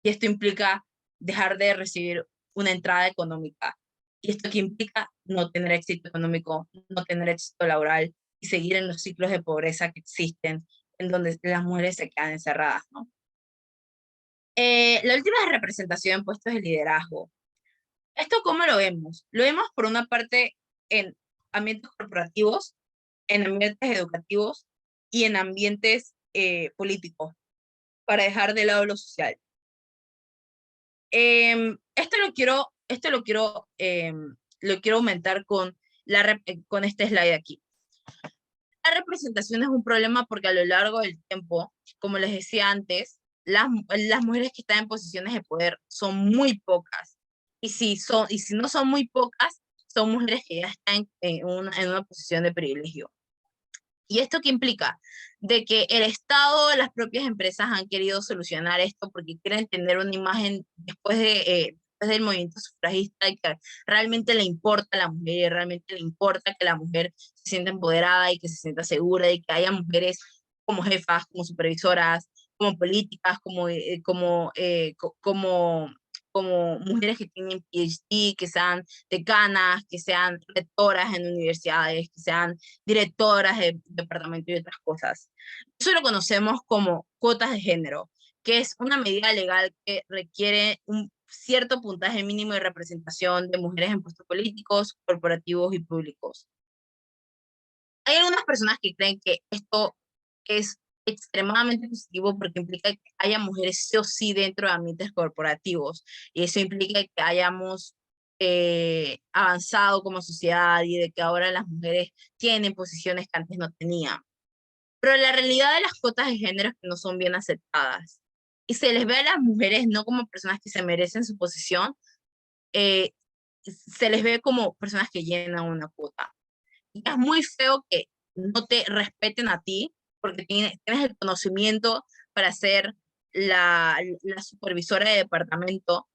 Y esto implica dejar de recibir una entrada económica. Y esto que implica no tener éxito económico, no tener éxito laboral y seguir en los ciclos de pobreza que existen, en donde las mujeres se quedan encerradas, ¿no? La última es representación en puestos de liderazgo. ¿Esto cómo lo vemos? Lo vemos por una parte en ambientes corporativos, en ambientes educativos y en ambientes políticos, para dejar de lado lo social. Lo quiero aumentar con, con este slide aquí. La representación es un problema porque a lo largo del tiempo, como les decía antes, las mujeres que están en posiciones de poder son muy pocas. Y si no son muy pocas, son mujeres que ya están en una posición de privilegio. ¿Y esto qué implica? De que el Estado, las propias empresas han querido solucionar esto porque quieren tener una imagen después del movimiento sufragista y que realmente le importa a la mujer, realmente le importa que la mujer se sienta empoderada y que se sienta segura y que haya mujeres como jefas, como supervisoras, como políticas, como mujeres que tienen PhD, que sean decanas, que sean rectoras en universidades, que sean directoras de departamento y otras cosas. Eso lo conocemos como cuotas de género, que es una medida legal que requiere un cierto puntaje mínimo de representación de mujeres en puestos políticos, corporativos y públicos. Hay algunas personas que creen que esto es extremadamente positivo porque implica que haya mujeres sí o sí dentro de ambientes corporativos y eso implica que hayamos avanzado como sociedad y de que ahora las mujeres tienen posiciones que antes no tenían. Pero la realidad de las cuotas de género es que no son bien aceptadas y se les ve a las mujeres no como personas que se merecen su posición, eh, se les ve como personas que llenan una cuota. Y es muy feo que no te respeten a ti porque tienes el conocimiento para ser la supervisora de departamento,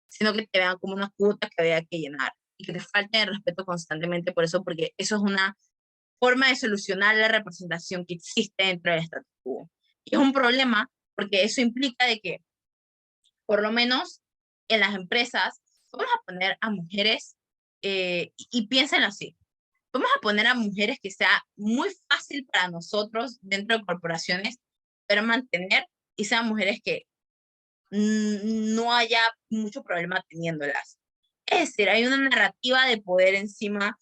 sino que te vean como una cuota que había que llenar y que te falten el respeto constantemente por eso, porque eso es una forma de solucionar la representación que existe dentro del statu quo. Y es un problema porque eso implica de que, por lo menos en las empresas, vamos a poner a mujeres, y piénsenlo así, vamos a poner a mujeres que sea muy fácil para nosotros dentro de corporaciones pero mantener y sean mujeres que no haya mucho problema teniéndolas. Es decir, hay una narrativa de poder encima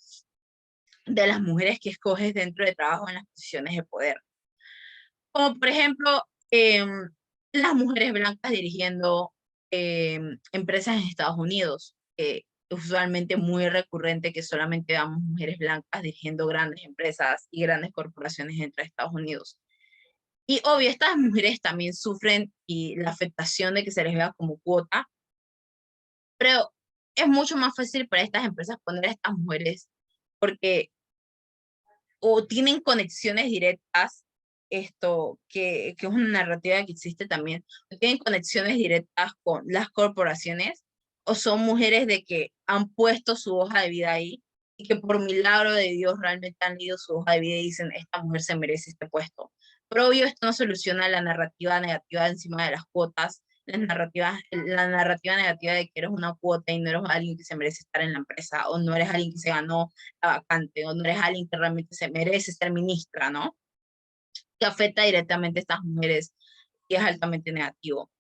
de las mujeres que escoges dentro de trabajo en las posiciones de poder. Como por ejemplo, las mujeres blancas dirigiendo empresas en Estados Unidos. Usualmente muy recurrente que solamente veamos mujeres blancas dirigiendo grandes empresas y grandes corporaciones dentro de Estados Unidos. Y obvio, estas mujeres también sufren y la afectación de que se les vea como cuota, pero es mucho más fácil para estas empresas poner a estas mujeres porque o tienen conexiones directas, que es una narrativa que existe también, o tienen conexiones directas con las corporaciones, o son mujeres de que han puesto su hoja de vida ahí y que por milagro de Dios realmente han leído su hoja de vida y dicen, esta mujer se merece este puesto. Pero obvio, esto no soluciona la narrativa negativa encima de las cuotas, la narrativa negativa de que eres una cuota y no eres alguien que se merece estar en la empresa, o no eres alguien que se ganó la vacante, o no eres alguien que realmente se merece ser ministra, ¿no? Que afecta directamente a estas mujeres y es altamente negativo.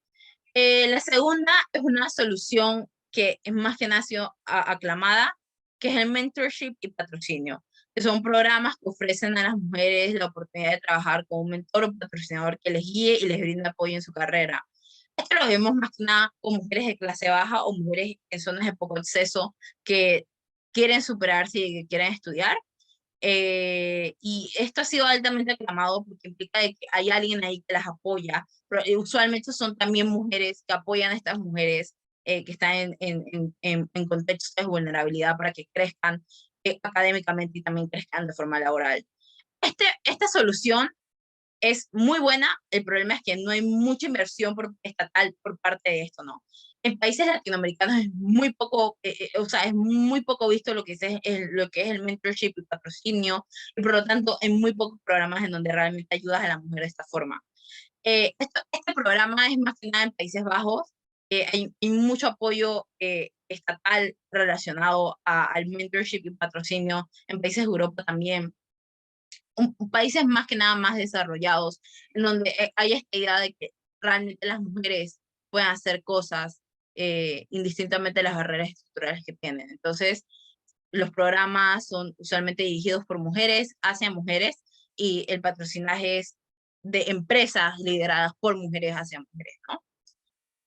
La segunda es una solución que es más que nació aclamada, que es el mentorship y patrocinio, que son programas que ofrecen a las mujeres la oportunidad de trabajar con un mentor o patrocinador que les guíe y les brinde apoyo en su carrera. Esto lo vemos más que nada con mujeres de clase baja o mujeres en zonas de poco acceso que quieren superarse y que quieren estudiar. Y esto ha sido altamente aclamado porque implica de que hay alguien ahí que las apoya, pero usualmente son también mujeres que apoyan a estas mujeres que están en contextos de vulnerabilidad para que crezcan académicamente y también crezcan de forma laboral. Esta solución es muy buena, el problema es que no hay mucha inversión estatal por parte de esto, ¿no? En países latinoamericanos es muy poco, o sea, es muy poco visto lo que es el mentorship y patrocinio, y por lo tanto hay muy pocos programas en donde realmente ayudas a la mujer de esta forma. Este programa es más que nada en Países Bajos, hay mucho apoyo estatal relacionado al mentorship y patrocinio, en países de Europa también, países más que nada más desarrollados, en donde hay esta idea de que realmente las mujeres pueden hacer cosas indistintamente de las barreras estructurales que tienen. Entonces, los programas son usualmente dirigidos por mujeres, hacia mujeres, y el patrocinaje es de empresas lideradas por mujeres hacia mujeres, ¿no?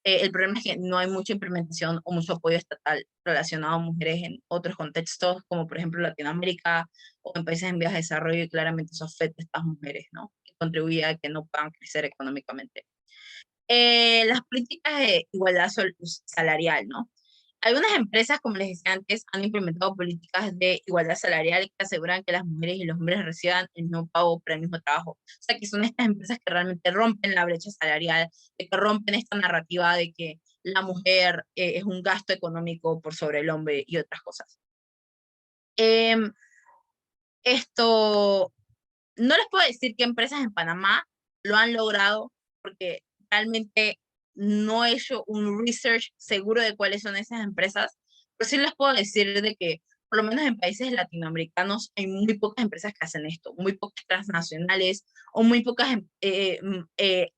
El problema es que no hay mucha implementación o mucho apoyo estatal relacionado a mujeres en otros contextos, como por ejemplo Latinoamérica o en países en vías de desarrollo, y claramente eso afecta a estas mujeres, ¿no? Que contribuye a que no puedan crecer económicamente. Las políticas de igualdad salarial, ¿no? Algunas empresas, como les decía antes, han implementado políticas de igualdad salarial que aseguran que las mujeres y los hombres reciban el mismo pago por el mismo trabajo. O sea, que son estas empresas que realmente rompen la brecha salarial, que rompen esta narrativa de que la mujer es un gasto económico por sobre el hombre y otras cosas. Em, esto, no les puedo decir que empresas en Panamá lo han logrado, porque realmente no he hecho un research seguro de cuáles son esas empresas, pero sí les puedo decir de que por lo menos en países latinoamericanos hay muy pocas empresas que hacen esto, muy pocas transnacionales o muy pocas mm, eh,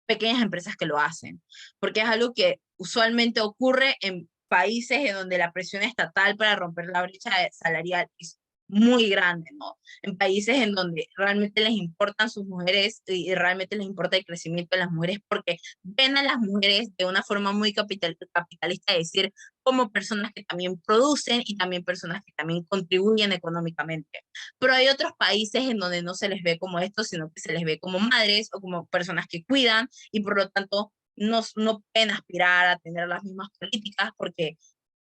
pequeñas empresas que lo hacen, porque es algo que usualmente ocurre en países en donde la presión estatal para romper la brecha salarial es muy grande, ¿no? En países en donde realmente les importan sus mujeres y realmente les importa el crecimiento de las mujeres porque ven a las mujeres de una forma muy capitalista, es decir, como personas que también producen y también personas que también contribuyen económicamente. Pero hay otros países en donde no se les ve como esto, sino que se les ve como madres o como personas que cuidan y por lo tanto no pueden aspirar a tener las mismas políticas porque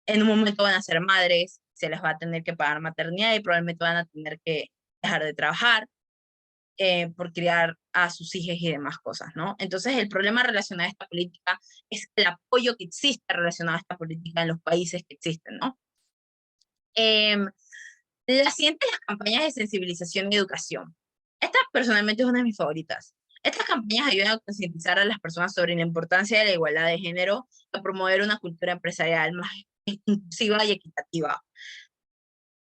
en un momento van a ser madres, se les va a tener que pagar maternidad y probablemente van a tener que dejar de trabajar por criar a sus hijos y demás cosas, ¿no? Entonces el problema relacionado a esta política es el apoyo que existe relacionado a esta política en los países que existen, ¿no? Eh, la siguiente es las campañas de sensibilización y educación. Esta personalmente es una de mis favoritas. Estas campañas ayudan a concientizar a las personas sobre la importancia de la igualdad de género, a promover una cultura empresarial más inclusiva y equitativa.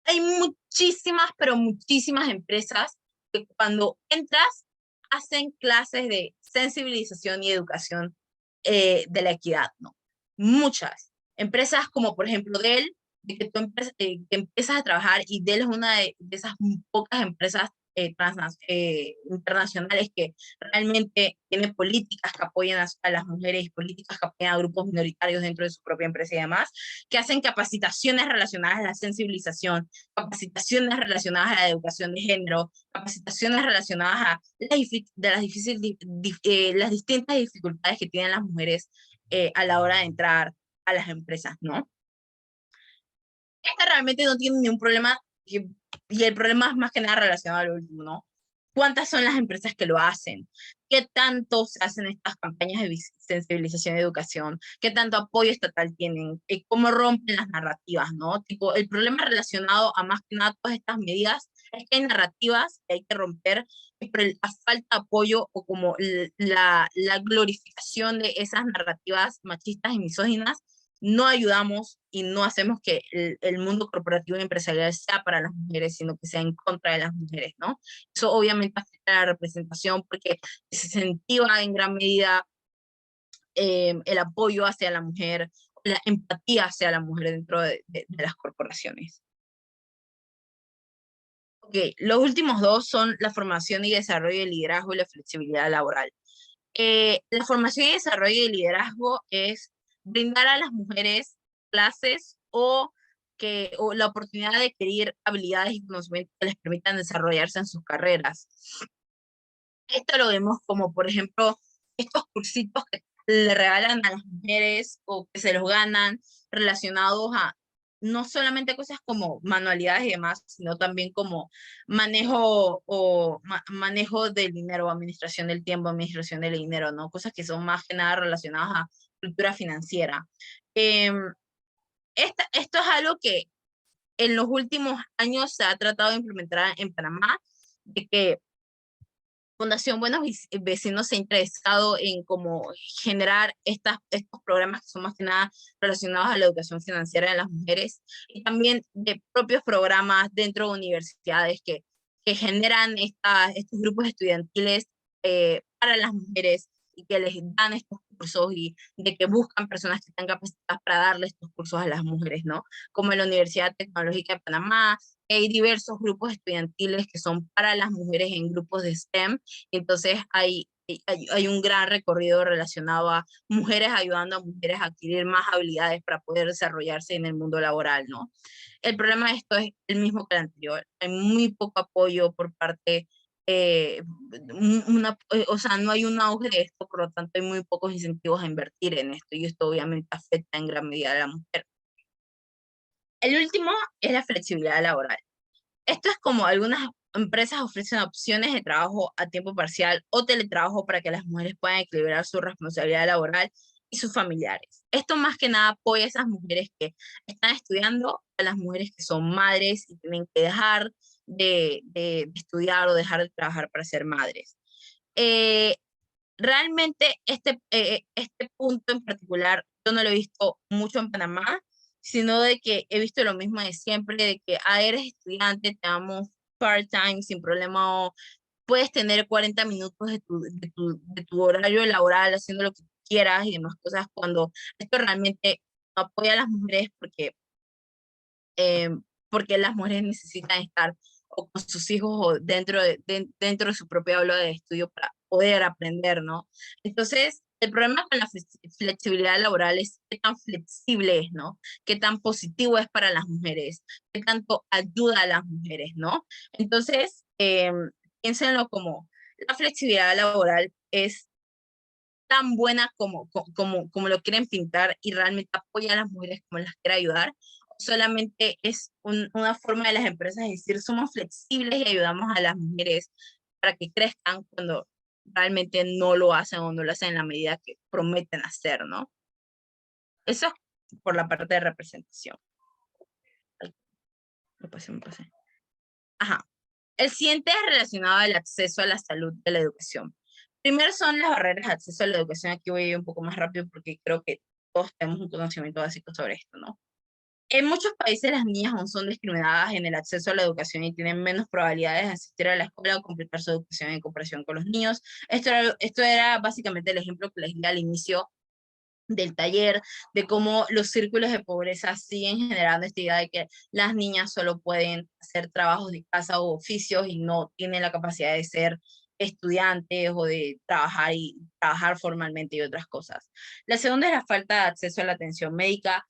Hay muchísimas, pero muchísimas empresas que cuando entras hacen clases de sensibilización y educación de la equidad, ¿no? Muchas. Empresas como por ejemplo Dell, de que que empiezas a trabajar y Dell es una de esas pocas empresas internacionales que realmente tiene políticas que apoyan a las mujeres, políticas que apoyan a grupos minoritarios dentro de su propia empresa y demás, que hacen capacitaciones relacionadas a la sensibilización, capacitaciones relacionadas a la educación de género, capacitaciones relacionadas a las distintas dificultades que tienen las mujeres a la hora de entrar a las empresas, ¿no? Esta realmente no tiene ningún problema y el problema es más que nada relacionado al último, ¿no? ¿Cuántas son las empresas que lo hacen? ¿Qué tanto se hacen estas campañas de sensibilización y educación? ¿Qué tanto apoyo estatal tienen? ¿Cómo rompen las narrativas, no? Tipo, el problema relacionado a más que nada todas estas medidas es que hay narrativas que hay que romper, pero la falta de apoyo o como la glorificación de esas narrativas machistas y misóginas no ayudamos y no hacemos que el mundo corporativo y empresarial sea para las mujeres, sino que sea en contra de las mujeres, ¿no? Eso obviamente afecta a la representación porque se incentiva en gran medida el apoyo hacia la mujer, la empatía hacia la mujer dentro de las corporaciones. Ok, los últimos dos son la formación y desarrollo de liderazgo y la flexibilidad laboral. La formación y desarrollo de liderazgo es brindar a las mujeres clases o la oportunidad de adquirir habilidades y conocimientos que les permitan desarrollarse en sus carreras. Esto lo vemos como, por ejemplo, estos cursitos que le regalan a las mujeres o que se los ganan relacionados a no solamente cosas como manualidades y demás, sino también como manejo del dinero, administración del tiempo, administración del dinero, ¿no? Cosas que son más que nada relacionadas a cultura financiera. Em, esto es algo que en los últimos años se ha tratado de implementar en Panamá, de que Fundación Buenos Vecinos se ha interesado en cómo generar estos programas que son más que nada relacionados a la educación financiera de las mujeres y también de propios programas dentro de universidades que generan estos grupos estudiantiles para las mujeres y que les dan estos cursos y de que buscan personas que están capacitadas para darle estos cursos a las mujeres, ¿no? Como en la Universidad Tecnológica de Panamá, hay diversos grupos estudiantiles que son para las mujeres en grupos de STEM, entonces hay un gran recorrido relacionado a mujeres ayudando a mujeres a adquirir más habilidades para poder desarrollarse en el mundo laboral, ¿no? El problema de esto es el mismo que el anterior, hay muy poco apoyo por parte, o sea, no hay un auge de esto, por lo tanto hay muy pocos incentivos a invertir en esto y esto obviamente afecta en gran medida a la mujer. El último es la flexibilidad laboral. Esto es como algunas empresas ofrecen opciones de trabajo a tiempo parcial o teletrabajo para que las mujeres puedan equilibrar su responsabilidad laboral y sus familiares. Esto más que nada apoya a esas mujeres que están estudiando, a las mujeres que son madres y tienen que dejar de estudiar o dejar de trabajar para ser madres. Eh, Realmente este punto en particular yo no lo he visto mucho en Panamá, sino de que he visto lo mismo de siempre, de que eres estudiante, te damos part-time sin problema, o puedes tener 40 minutos de tu horario laboral haciendo lo que quieras y demás cosas, cuando esto realmente no apoya a las mujeres eh, porque las mujeres necesitan estar o con sus hijos o dentro de su propio aula de estudio para poder aprender, ¿no? Entonces, el problema con la flexibilidad laboral es qué tan flexible es, ¿no? Qué tan positivo es para las mujeres, qué tanto ayuda a las mujeres, ¿no? Entonces, piénsenlo como la flexibilidad laboral es tan buena como lo quieren pintar y realmente apoya a las mujeres como las quiere ayudar, o solamente es una forma de las empresas de decir somos flexibles y ayudamos a las mujeres para que crezcan cuando realmente no lo hacen o no lo hacen en la medida que prometen hacer, ¿no? Eso es por la parte de representación. Ay, me pasé. Ajá. El siguiente es relacionado al acceso a la salud de la educación. Primero son las barreras de acceso a la educación. Aquí voy a ir un poco más rápido porque creo que todos tenemos un conocimiento básico sobre esto, ¿no? En muchos países las niñas aún son discriminadas en el acceso a la educación y tienen menos probabilidades de asistir a la escuela o completar su educación en comparación con los niños. Esto era básicamente el ejemplo que les di al inicio del taller, de cómo los círculos de pobreza siguen generando esta idea de que las niñas solo pueden hacer trabajos de casa o oficios y no tienen la capacidad de ser estudiantes o de trabajar y trabajar formalmente y otras cosas. La segunda es la falta de acceso a la atención médica,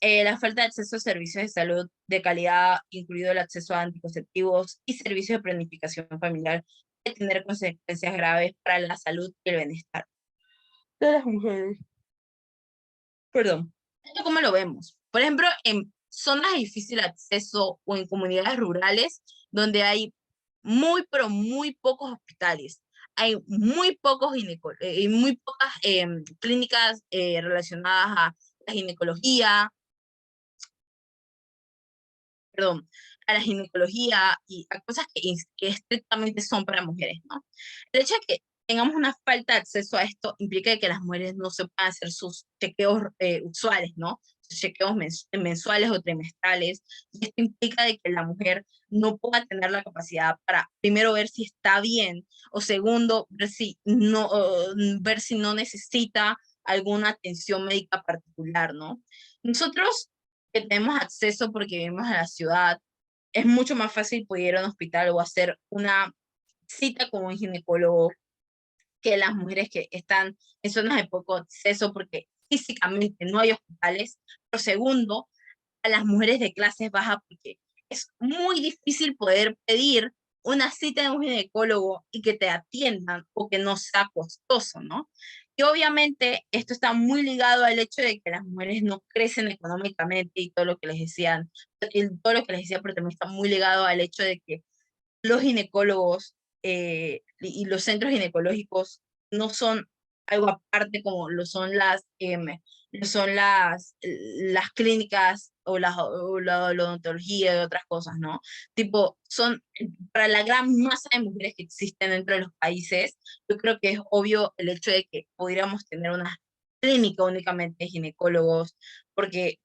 la falta de acceso a servicios de salud de calidad, incluido el acceso a anticonceptivos y servicios de planificación familiar, puede tener consecuencias graves para la salud y el bienestar de las mujeres. Perdón. ¿Esto cómo lo vemos? Por ejemplo, en zonas de difícil acceso o en comunidades rurales donde hay muy, pero muy pocos hospitales. Hay muy pocos muy pocas clínicas relacionadas a la ginecología, perdón, a la ginecología y a cosas que estrictamente son para mujeres, ¿no? El hecho de que tengamos una falta de acceso a esto implica que las mujeres no se puedan hacer sus chequeos usuales, ¿no? Sus chequeos mensuales o trimestrales. Y esto implica de que la mujer no pueda tener la capacidad para, primero, ver si está bien, o segundo, ver si no necesita alguna atención médica particular, ¿no? Nosotros que tenemos acceso porque vivimos en la ciudad, es mucho más fácil poder ir a un hospital o hacer una cita con un ginecólogo que las mujeres que están en zonas de poco acceso porque físicamente no hay hospitales. Pero segundo, a las mujeres de clases bajas porque es muy difícil poder pedir una cita de un ginecólogo y que te atiendan o que no sea costoso, ¿no? Y obviamente esto está muy ligado al hecho de que las mujeres no crecen económicamente y todo lo que les decían, y todo lo que les decía, pero también está muy ligado al hecho de que los ginecólogos y los centros ginecológicos no son algo aparte como lo son las clínicas o la odontología y otras cosas, ¿no? Tipo, son para la gran masa de mujeres que existen dentro de los países, yo creo que es obvio el hecho de que pudiéramos tener una clínica únicamente de ginecólogos, porque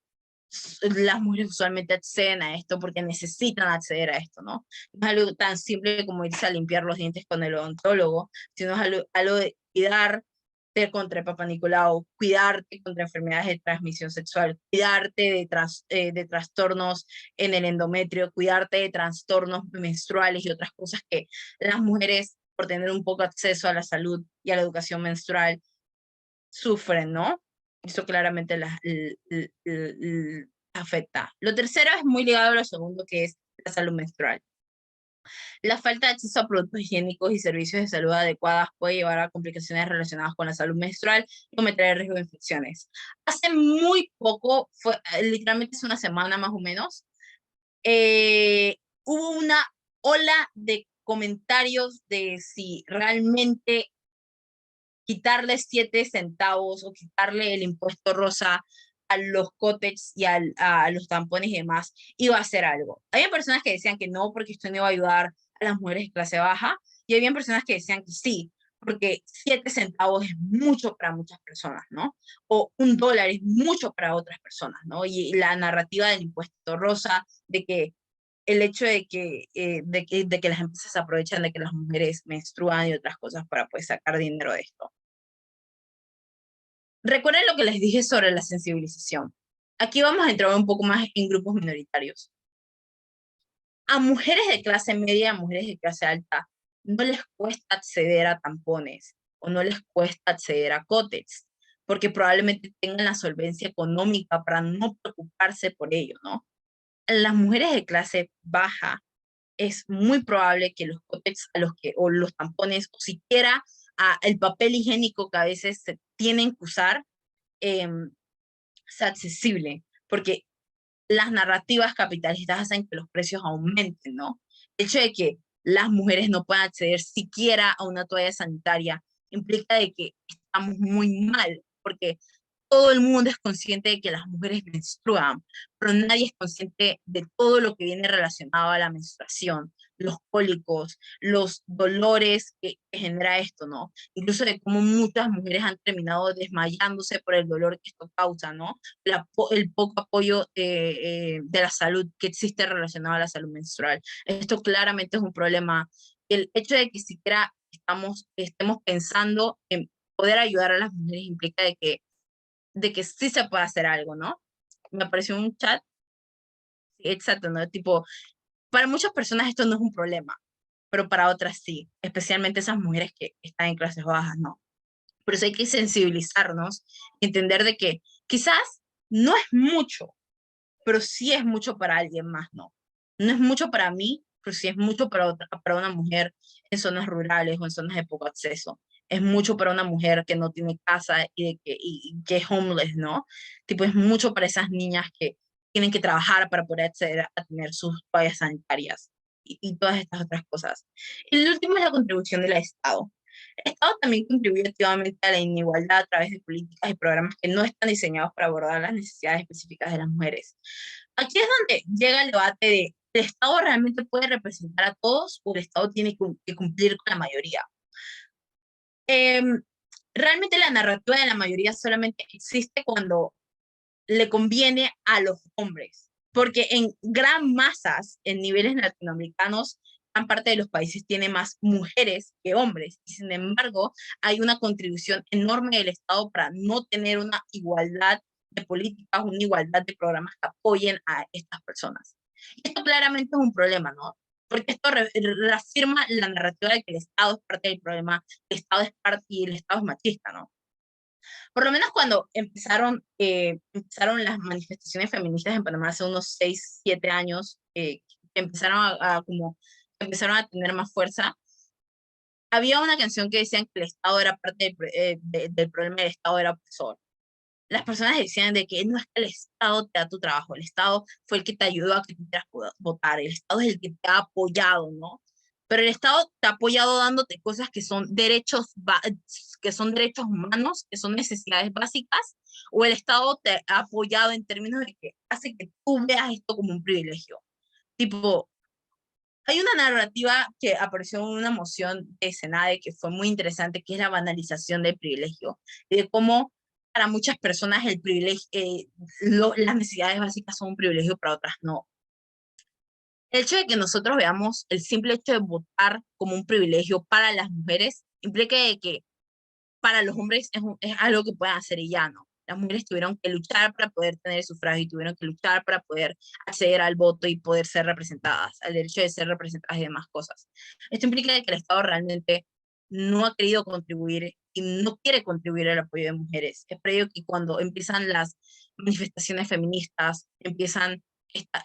las mujeres usualmente acceden a esto porque necesitan acceder a esto, ¿no? No es algo tan simple como irse a limpiar los dientes con el odontólogo, sino es algo de cuidarte contra el Papa Nicolau, cuidarte contra enfermedades de transmisión sexual, cuidarte de trastornos en el endometrio, cuidarte de trastornos menstruales y otras cosas que las mujeres, por tener un poco acceso a la salud y a la educación menstrual, sufren, ¿no? Eso claramente afecta. Lo tercero es muy ligado a lo segundo, que es la salud menstrual. La falta de acceso a productos higiénicos y servicios de salud adecuadas puede llevar a complicaciones relacionadas con la salud menstrual y aumentar el riesgo de infecciones. Hace muy poco, literalmente hace una semana más o menos, hubo una ola de comentarios de si realmente quitarle 7 centavos o quitarle el impuesto rosa a los cótex y a los tampones y demás, iba a hacer algo. Había personas que decían que no, porque esto no iba a ayudar a las mujeres de clase baja, y había personas que decían que sí, porque 7 centavos es mucho para muchas personas, ¿no? O $1 es mucho para otras personas, ¿no? Y la narrativa del impuesto rosa, de que el hecho de que las empresas se aprovechan de que las mujeres menstruan y otras cosas para pues sacar dinero de esto. Recuerden lo que les dije sobre la sensibilización. Aquí vamos a entrar un poco más en grupos minoritarios. A mujeres de clase media, a mujeres de clase alta, no les cuesta acceder a tampones o no les cuesta acceder a cótex, porque probablemente tengan la solvencia económica para no preocuparse por ello, ¿no? Las mujeres de clase baja es muy probable que los cótex o los tampones, o siquiera el papel higiénico que a veces se tienen que usar, eh, sea accesible, porque las narrativas capitalistas hacen que los precios aumenten, ¿no? El hecho de que las mujeres no puedan acceder siquiera a una toalla sanitaria implica de que estamos muy mal, porque todo el mundo es consciente de que las mujeres menstruan, pero nadie es consciente de todo lo que viene relacionado a la menstruación, los cólicos, los dolores que genera esto, ¿no? Incluso de cómo muchas mujeres han terminado desmayándose por el dolor que esto causa, ¿no? El poco apoyo de la salud que existe relacionado a la salud menstrual. Esto claramente es un problema. El hecho de que siquiera estemos pensando en poder ayudar a las mujeres implica de que sí se puede hacer algo, ¿no? Me apareció un chat, sí, exacto, ¿no? Tipo, para muchas personas esto no es un problema, pero para otras sí, especialmente esas mujeres que están en clases bajas, ¿no? Por eso hay que sensibilizarnos, entender de que quizás no es mucho, pero sí es mucho para alguien más, ¿no? No es mucho para mí, pero sí es mucho para una mujer en zonas rurales o en zonas de poco acceso. es mucho para una mujer que no tiene casa y que es homeless, ¿no? Tipo, es mucho para esas niñas que tienen que trabajar para poder acceder a tener sus toallas sanitarias y todas estas otras cosas. Y el último es la contribución del Estado. El Estado también contribuye activamente a la inigualdad a través de políticas y programas que no están diseñados para abordar las necesidades específicas de las mujeres. Aquí es donde llega el debate de, ¿el Estado realmente puede representar a todos o el Estado tiene que cumplir con la mayoría? Em, Realmente la narrativa de la mayoría solamente existe cuando le conviene a los hombres, porque en gran masas, en niveles latinoamericanos, gran parte de los países tiene más mujeres que hombres, y sin embargo, hay una contribución enorme del Estado para no tener una igualdad de políticas, una igualdad de programas que apoyen a estas personas. Y esto claramente es un problema, ¿no? Porque esto reafirma la narrativa de que el Estado es parte del problema, el Estado es parte y el Estado es machista, ¿no? Por lo menos cuando empezaron las manifestaciones feministas en Panamá hace unos 6 7 años, que empezaron como, empezaron a tener más fuerza, había una canción que decían que el Estado era parte del problema, el Estado era opresor. Las personas decían de que no es que el Estado te da tu trabajo, el Estado fue el que te ayudó a que tú quieras votar, el Estado es el que te ha apoyado, ¿no? Pero el Estado te ha apoyado dándote cosas que son derechos humanos, que son necesidades básicas, o el Estado te ha apoyado en términos de que hace que tú veas esto como un privilegio. Tipo, hay una narrativa que apareció en una moción de Senade que fue muy interesante, que es la banalización del privilegio, y de cómo para muchas personas el privilegio, las necesidades básicas son un privilegio, para otras no. El hecho de que nosotros veamos el simple hecho de votar como un privilegio para las mujeres implica de que para los hombres es algo que pueden hacer y ya no. Las mujeres tuvieron que luchar para poder tener el sufragio y tuvieron que luchar para poder acceder al voto y poder ser representadas, al derecho de ser representadas y demás cosas. Esto implica que el Estado realmente no ha querido contribuir y no quiere contribuir al apoyo de mujeres. Es por ello que cuando empiezan las manifestaciones feministas, empiezan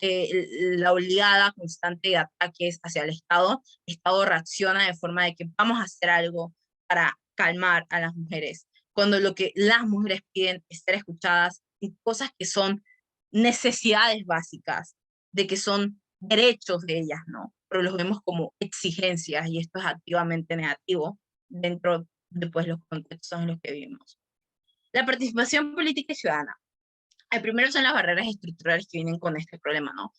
la oleada constante de ataques hacia el Estado reacciona de forma de que vamos a hacer algo para calmar a las mujeres, cuando lo que las mujeres piden es ser escuchadas en cosas que son necesidades básicas, de que son derechos de ellas, ¿no? Pero los vemos como exigencias y esto es activamente negativo dentro de pues, los contextos en los que vivimos. La participación política y ciudadana. El primero son las barreras estructurales que vienen con este problema, ¿no?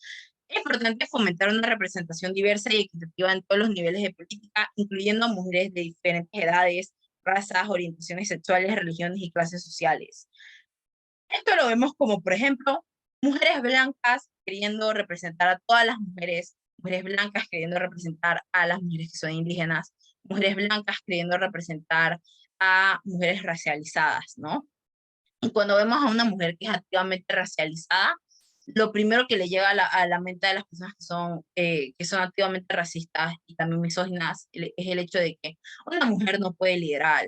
Es importante fomentar una representación diversa y equitativa en todos los niveles de política, incluyendo a mujeres de diferentes edades, razas, orientaciones sexuales, religiones y clases sociales. Esto lo vemos como, por ejemplo, mujeres blancas queriendo representar a todas las mujeres, mujeres blancas queriendo representar a las mujeres que son indígenas, mujeres blancas queriendo representar a mujeres racializadas, ¿no? Y cuando vemos a una mujer que es activamente racializada, lo primero que le llega a la mente de las personas que son activamente racistas y también misóginas es el hecho de que una mujer no puede liderar,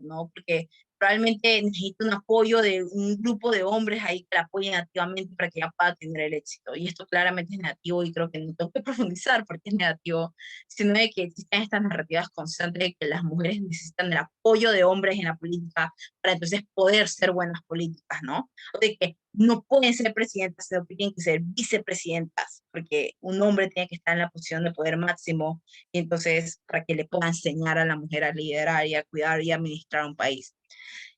¿no? Porque probablemente necesita un apoyo de un grupo de hombres ahí que la apoyen activamente para que ella pueda tener el éxito. Y esto claramente es negativo y creo que no tengo que profundizar porque es negativo, sino de que existen estas narrativas constantes de que las mujeres necesitan el apoyo de hombres en la política para entonces poder ser buenas políticas, ¿no? De que no pueden ser presidentas, sino que tienen que ser vicepresidentas, porque un hombre tiene que estar en la posición de poder máximo, y entonces para que le pueda enseñar a la mujer a liderar y a cuidar y administrar un país.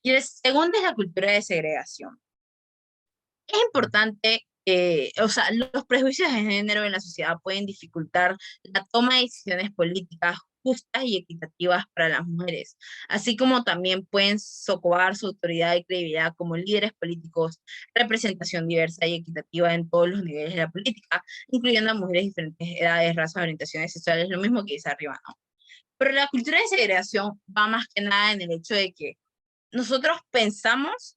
Y el segundo es la cultura de segregación. Es importante, o sea, los prejuicios de género en la sociedad pueden dificultar la toma de decisiones políticas justas y equitativas para las mujeres, así como también pueden socavar su autoridad y credibilidad como líderes políticos, representación diversa y equitativa en todos los niveles de la política, incluyendo a mujeres de diferentes edades, razas, orientaciones sexuales, lo mismo que dice arriba, ¿no? Pero la cultura de segregación va más que nada en el hecho de que nosotros pensamos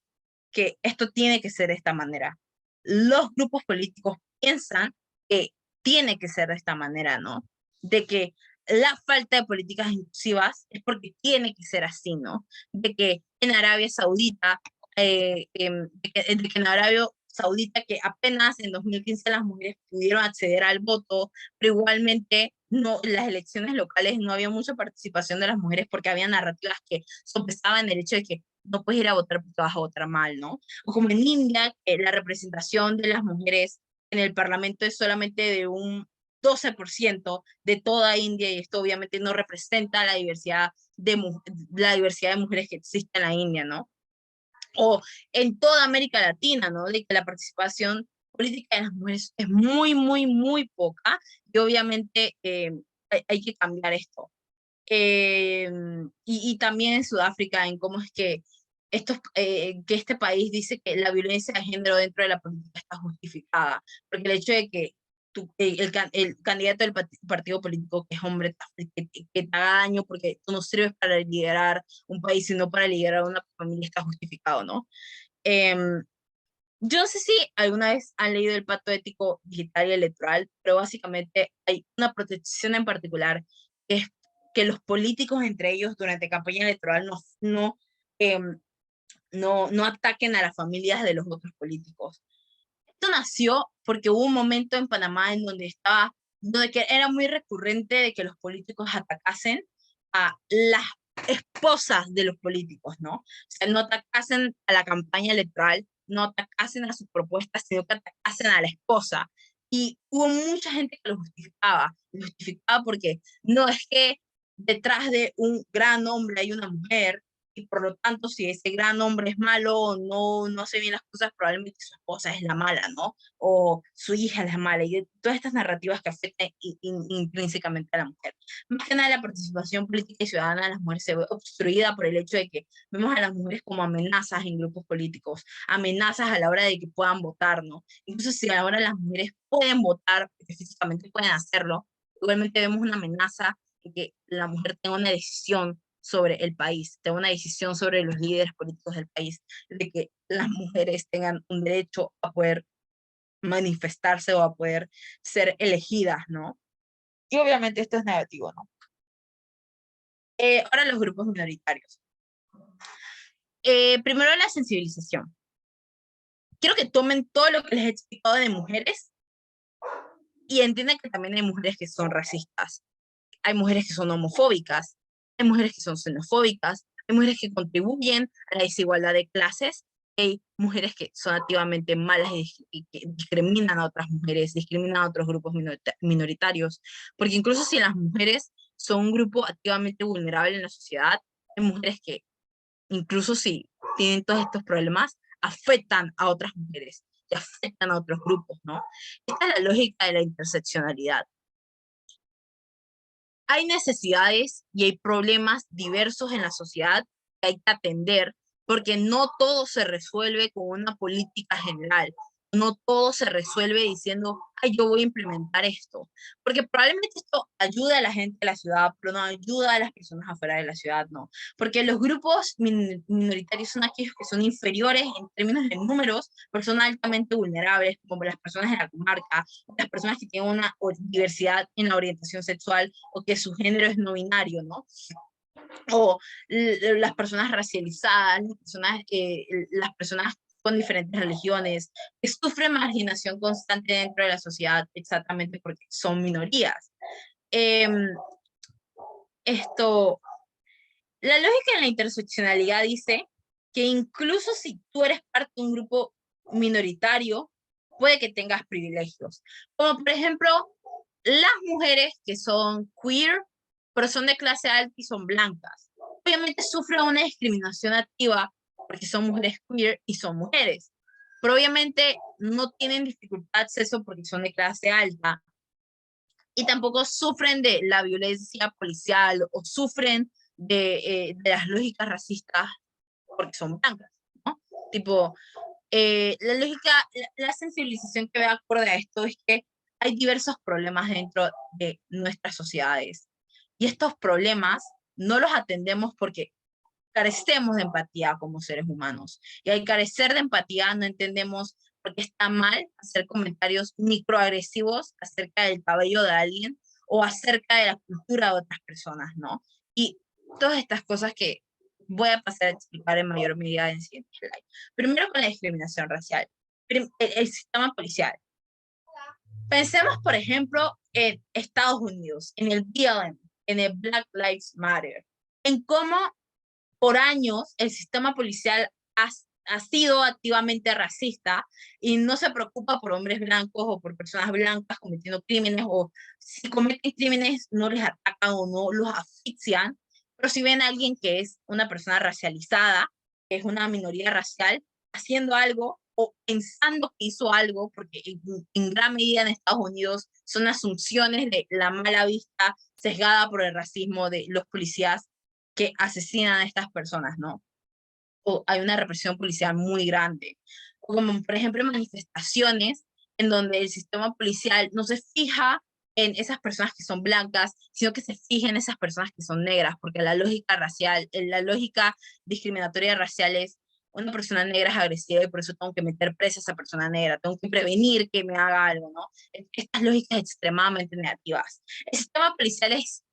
que esto tiene que ser de esta manera. Los grupos políticos piensan que tiene que ser de esta manera, ¿no? De que la falta de políticas inclusivas es porque tiene que ser así, ¿no? De que en Arabia Saudita, de que en Arabia Saudita, que apenas en 2015 las mujeres pudieron acceder al voto, pero igualmente no, las elecciones locales no había mucha participación de las mujeres porque había narrativas que sopesaban el hecho de que no puedes ir a votar porque vas a votar mal, ¿no? O como en India, que la representación de las mujeres en el parlamento es solamente de un 12% de toda India, y esto obviamente no representa la diversidad de mujeres que existe en la India, ¿no? O en toda América Latina, ¿no? De que la participación política de las mujeres es muy, muy, muy poca, y obviamente hay que cambiar esto. Y también en Sudáfrica, en cómo es que, que este país dice que la violencia de género dentro de la política está justificada, porque el hecho de que el candidato del partido político que es hombre que te haga daño porque tú no sirves para liderar un país, sino para liderar una familia, está justificado, ¿no? Em, yo no sé si alguna vez han leído el Pacto Ético Digital y Electoral, pero básicamente hay una protección en particular, que es que los políticos entre ellos durante campaña electoral em, no ataquen a las familias de los otros políticos. Esto nació porque hubo un momento en Panamá en donde que era muy recurrente de que los políticos atacasen a las esposas de los políticos, ¿no? O sea, no atacasen a la campaña electoral, no atacasen a sus propuestas, sino que atacasen a la esposa. Y hubo mucha gente que lo justificaba porque no es que detrás de un gran hombre hay una mujer, y por lo tanto, si ese gran hombre es malo o no hace bien las cosas, probablemente su esposa es la mala, ¿no? O su hija es la mala, y todas estas narrativas que afectan intrínsecamente a la mujer. Más que nada, la participación política y ciudadana de las mujeres se ve obstruida por el hecho de que vemos a las mujeres como amenazas en grupos políticos, amenazas a la hora de que puedan votar, ¿no? Incluso si ahora las mujeres pueden votar, porque físicamente pueden hacerlo, igualmente vemos una amenaza de que la mujer tenga una decisión sobre el país, de una decisión sobre los líderes políticos del país, de que las mujeres tengan un derecho a poder manifestarse o a poder ser elegidas, ¿no? Y obviamente esto es negativo, ¿no? Ahora los grupos minoritarios. Primero la sensibilización. Quiero que tomen todo lo que les he explicado de mujeres y entiendan que también hay mujeres que son racistas, hay mujeres que son homofóbicas, hay mujeres que son xenofóbicas, hay mujeres que contribuyen a la desigualdad de clases, hay mujeres que son activamente malas y que discriminan a otras mujeres, discriminan a otros grupos minoritarios, porque incluso si las mujeres son un grupo activamente vulnerable en la sociedad, hay mujeres que incluso si tienen todos estos problemas, afectan a otras mujeres y afectan a otros grupos, ¿no? Esta es la lógica de la interseccionalidad. Hay necesidades y hay problemas diversos en la sociedad que hay que atender, porque no todo se resuelve con una política general, no todo se resuelve diciendo, ay, yo voy a implementar esto, porque probablemente esto ayuda a la gente de la ciudad, pero no ayuda a las personas afuera de la ciudad, no, porque los grupos minoritarios son aquellos que son inferiores en términos de números, pero son altamente vulnerables, como las personas de la comarca, las personas que tienen una diversidad en la orientación sexual o que su género es no binario, ¿no? O las personas racializadas, las personas con diferentes religiones, que sufren marginación constante dentro de la sociedad exactamente porque son minorías. Eh, esto, la lógica de la interseccionalidad dice que incluso si tú eres parte de un grupo minoritario, puede que tengas privilegios. Como por ejemplo, las mujeres que son queer, pero son de clase alta y son blancas. Obviamente sufren una discriminación activa porque son mujeres queer y son mujeres. Pero obviamente no tienen dificultad de acceso porque son de clase alta y tampoco sufren de la violencia policial o sufren de las lógicas racistas porque son blancas, ¿no? Tipo, la lógica, la sensibilización que ve acorde a esto es que hay diversos problemas dentro de nuestras sociedades y estos problemas no los atendemos porque carecemos de empatía como seres humanos. Y al carecer de empatía no entendemos por qué está mal hacer comentarios microagresivos acerca del cabello de alguien o acerca de la cultura de otras personas, ¿no? Y todas estas cosas que voy a pasar a explicar en mayor medida en siguiente slide. Primero con la discriminación racial. El sistema policial. Pensemos, por ejemplo, en Estados Unidos, en el BLM, en el Black Lives Matter, en cómo por años el sistema policial ha sido activamente racista y no se preocupa por hombres blancos o por personas blancas cometiendo crímenes, o si cometen crímenes no les atacan o no los asfixian, pero si ven a alguien que es una persona racializada, que es una minoría racial, haciendo algo o pensando que hizo algo, porque en gran medida en Estados Unidos son asunciones de la mala vista sesgada por el racismo de los policías que asesinan a estas personas, ¿no? O hay una represión policial muy grande. O como, por ejemplo, manifestaciones en donde el sistema policial no se fija en esas personas que son blancas, sino que se fija en esas personas que son negras, porque la lógica racial, la lógica discriminatoria racial es: una persona negra es agresiva y por eso tengo que meter presa a esa persona negra, tengo que prevenir que me haga algo, ¿no? Estas lógicas extremadamente negativas. El sistema policial es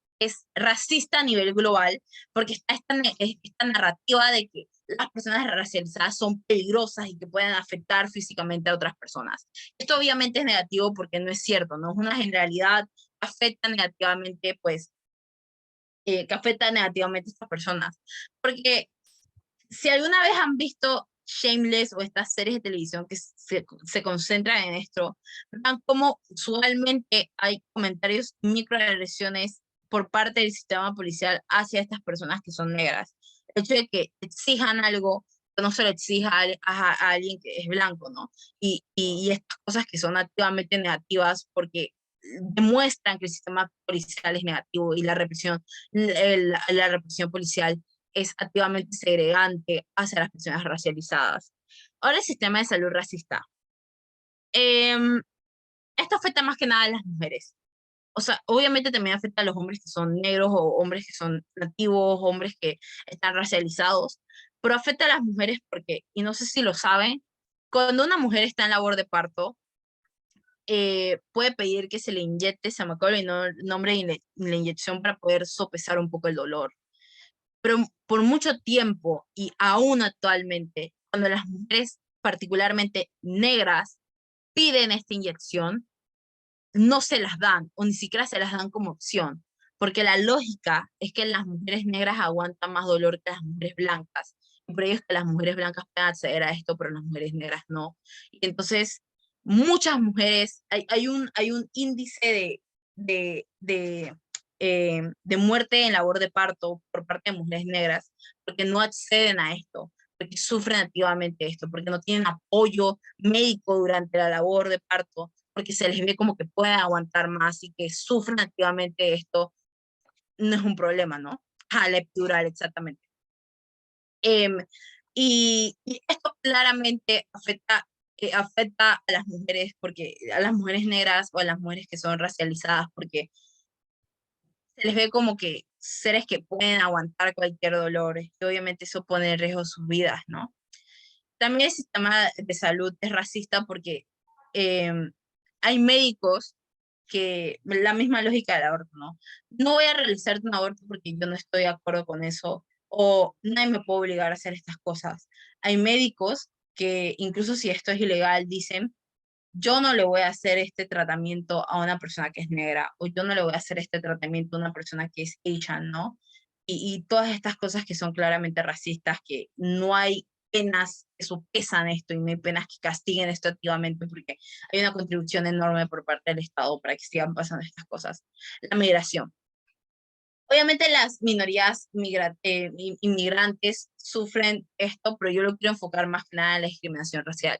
racista a nivel global, porque está esta narrativa de que las personas racializadas son peligrosas y que pueden afectar físicamente a otras personas. Esto obviamente es negativo porque no es cierto, no es una generalidad, afecta negativamente, pues, que afecta negativamente a estas personas. Porque si alguna vez han visto Shameless o estas series de televisión que se concentran en esto, vean cómo usualmente hay comentarios, microagresiones por parte del sistema policial hacia estas personas que son negras. El hecho de que exijan algo que no se lo exija a alguien que es blanco, ¿no? Y estas cosas que son activamente negativas porque demuestran que el sistema policial es negativo y la represión policial es activamente segregante hacia las personas racializadas. Ahora el sistema de salud racista. Eh, Esto afecta más que nada a las mujeres. O sea, obviamente también afecta a los hombres que son negros o hombres que son nativos, hombres que están racializados, pero afecta a las mujeres porque, y no sé si lo saben, cuando una mujer está en labor de parto, puede pedir que se le inyecte, se me acuerda el nombre de la inyección para poder sopesar un poco el dolor. Pero por mucho tiempo y aún actualmente, cuando las mujeres, particularmente negras, piden esta inyección, no se las dan o ni siquiera se las dan como opción, porque la lógica es que las mujeres negras aguantan más dolor que las mujeres blancas. Y por ello es que las mujeres blancas pueden acceder a esto, pero las mujeres negras no. Y entonces, muchas mujeres, hay un índice de muerte en labor de parto por parte de mujeres negras, porque no acceden a esto, porque sufren activamente esto, porque no tienen apoyo médico durante la labor de parto, porque se les ve como que pueden aguantar más y que sufren activamente esto, no es un problema, ¿no? La epidural, exactamente. Em, y esto claramente afecta a las mujeres, porque a las mujeres negras o a las mujeres que son racializadas, porque se les ve como que seres que pueden aguantar cualquier dolor, y obviamente eso pone en riesgo sus vidas, ¿no? También el sistema de salud es racista porque em, hay médicos que, la misma lógica del aborto, ¿no? No voy a realizarte un aborto porque yo no estoy de acuerdo con eso, o nadie me puede obligar a hacer estas cosas. Hay médicos que, incluso si esto es ilegal, dicen: yo no le voy a hacer este tratamiento a una persona que es negra, o yo no le voy a hacer este tratamiento a una persona que es Asian, ¿no? Y todas estas cosas que son claramente racistas, que no hay penas que sopesan esto y no hay penas que castiguen esto activamente, porque hay una contribución enorme por parte del Estado para que sigan pasando estas cosas. La migración. Obviamente las minorías inmigrantes sufren esto, pero yo lo quiero enfocar más que nada en la discriminación racial.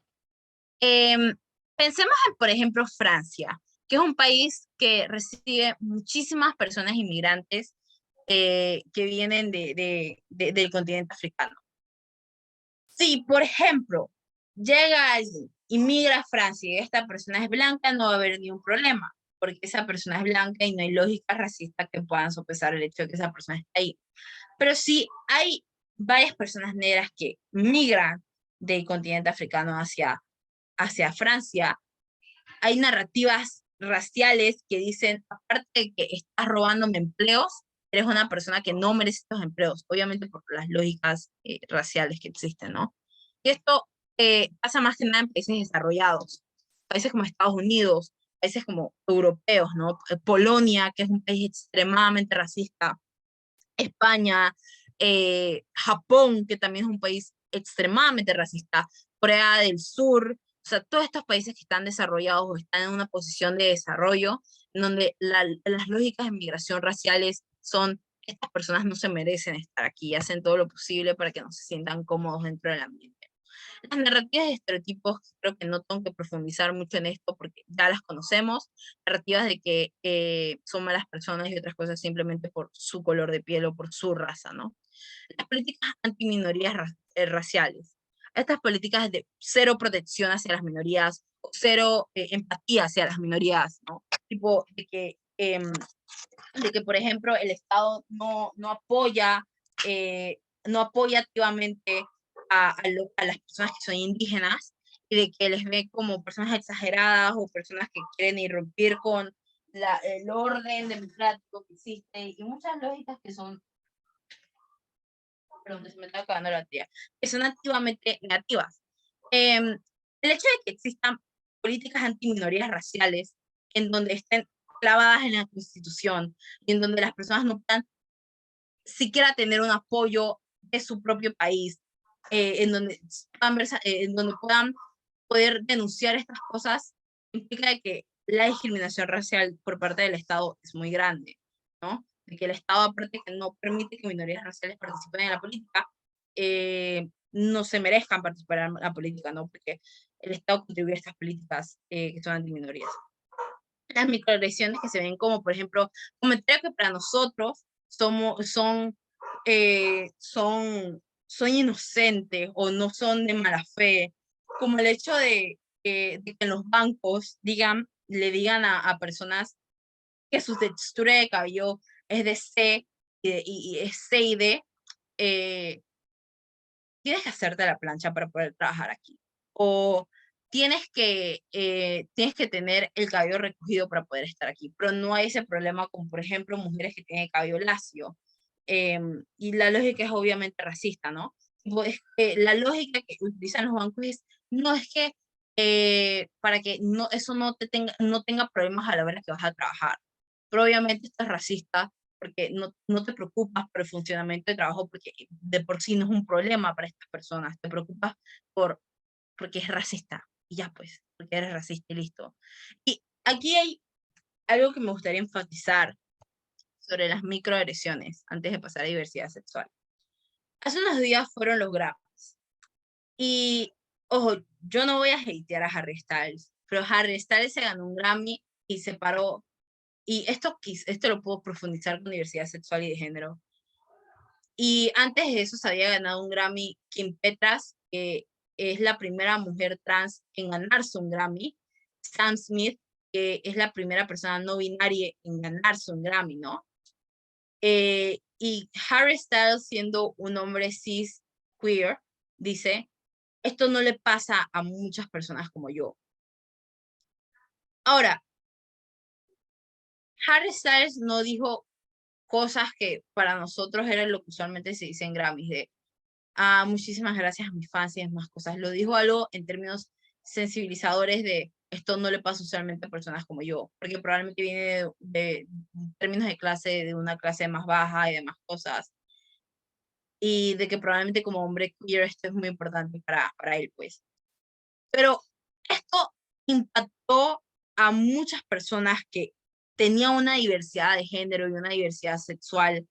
Em, Pensemos en, por ejemplo, Francia, que es un país que recibe muchísimas personas inmigrantes que vienen del continente africano. Si, por ejemplo, llega alguien, inmigra a Francia y esta persona es blanca, no va a haber ningún problema, porque esa persona es blanca y no hay lógica racista que puedan sopesar el hecho de que esa persona esté ahí. Pero si hay varias personas negras que migran del continente africano hacia Francia, hay narrativas raciales que dicen: aparte de que estás robándome empleos, eres una persona que no merece estos empleos, obviamente por las lógicas raciales que existen, ¿no? Y esto pasa más que nada en países desarrollados, países como Estados Unidos, países como europeos, ¿no? Polonia, que es un país extremadamente racista, España, Japón, que también es un país extremadamente racista, Corea del Sur, o sea, todos estos países que están desarrollados o están en una posición de desarrollo, en donde las lógicas de migración raciales son, estas personas no se merecen estar aquí, y hacen todo lo posible para que no se sientan cómodos dentro del ambiente. Las narrativas de estereotipos, creo que no tengo que profundizar mucho en esto porque ya las conocemos, narrativas de que son malas personas y otras cosas simplemente por su color de piel o por su raza, ¿no? Las políticas antiminorías raciales. Estas políticas de cero protección hacia las minorías, o cero empatía hacia las minorías, ¿no? Tipo de que, por ejemplo, el Estado no apoya, no apoya activamente a las personas que son indígenas y de que les ve como personas exageradas o personas que quieren irrumpir con el orden democrático que existe y muchas lógicas que son, perdón, se me está acabando la tía, que son activamente negativas. El hecho de que existan políticas antiminorías raciales en donde estén clavadas en la Constitución y en donde las personas no puedan siquiera tener un apoyo de su propio país, en donde puedan poder denunciar estas cosas, implica de que la discriminación racial por parte del Estado es muy grande, ¿no? De que el Estado, aparte que no permite que minorías raciales participen en la política, no se merezcan participar en la política, ¿no? Porque el Estado contribuye a estas políticas que son antiminorías. Las microagresiones que se ven como, por ejemplo, comentarios que para nosotros son inocentes o no son de mala fe, como el hecho de que en los bancos le digan a personas que su textura de cabello es de C y es C y D, tienes que hacerte la plancha para poder trabajar aquí. O tienes que tener el cabello recogido para poder estar aquí. Pero no hay ese problema con, por ejemplo, mujeres que tienen cabello lacio. Y la lógica es obviamente racista, ¿no? Pues, la lógica que utilizan los bancos es, no es que para que eso no tenga problemas a la hora que vas a trabajar. Pero obviamente esto es racista porque no te preocupas por el funcionamiento del trabajo, porque de por sí no es un problema para estas personas, te preocupas porque es racista, y ya pues, porque eres racista y listo. Y aquí hay algo que me gustaría enfatizar sobre las microagresiones, antes de pasar a diversidad sexual. Hace unos días fueron los Grammys, y ojo, yo no voy a hatear a Harry Styles, pero Harry Styles se ganó un Grammy y se paró. Y esto lo puedo profundizar con diversidad sexual y de género. Y antes de eso se había ganado un Grammy Kim Petras, que es la primera mujer trans en ganarse un Grammy. Sam Smith, que es la primera persona no binaria en ganarse un Grammy, ¿no? Y Harry Styles, siendo un hombre cis queer, dice, esto no le pasa a muchas personas como yo. Ahora, Harry Styles no dijo cosas que para nosotros eran lo que usualmente se dice en Grammys, de muchísimas gracias a mis fans y demás cosas. Lo dijo algo en términos sensibilizadores de esto no le pasa usualmente a personas como yo, porque probablemente viene de términos de clase, de una clase más baja y demás cosas, y de que probablemente como hombre queer esto es muy importante para él, pues. Pero esto impactó a muchas personas que tenían una diversidad de género y una diversidad sexual,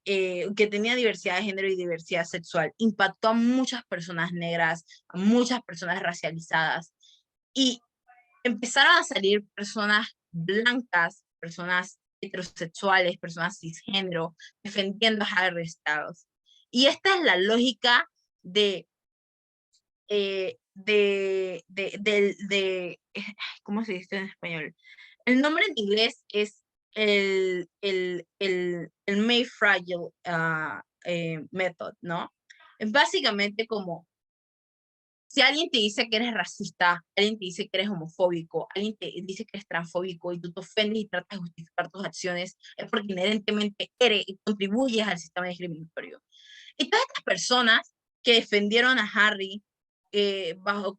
que tenía diversidad de género y diversidad sexual. Impactó a muchas personas negras, a muchas personas racializadas. Y empezaron a salir personas blancas, personas heterosexuales, personas cisgénero, defendiendo a Harry Styles. Y esta es la lógica de ¿cómo se dice en español? El nombre en inglés es el Mayfragile Method, ¿no? Es básicamente como, si alguien te dice que eres racista, alguien te dice que eres homofóbico, alguien te dice que eres transfóbico y tú te ofendes y tratas de justificar tus acciones, es porque inherentemente eres y contribuyes al sistema discriminatorio. Y todas estas personas que defendieron a Harry,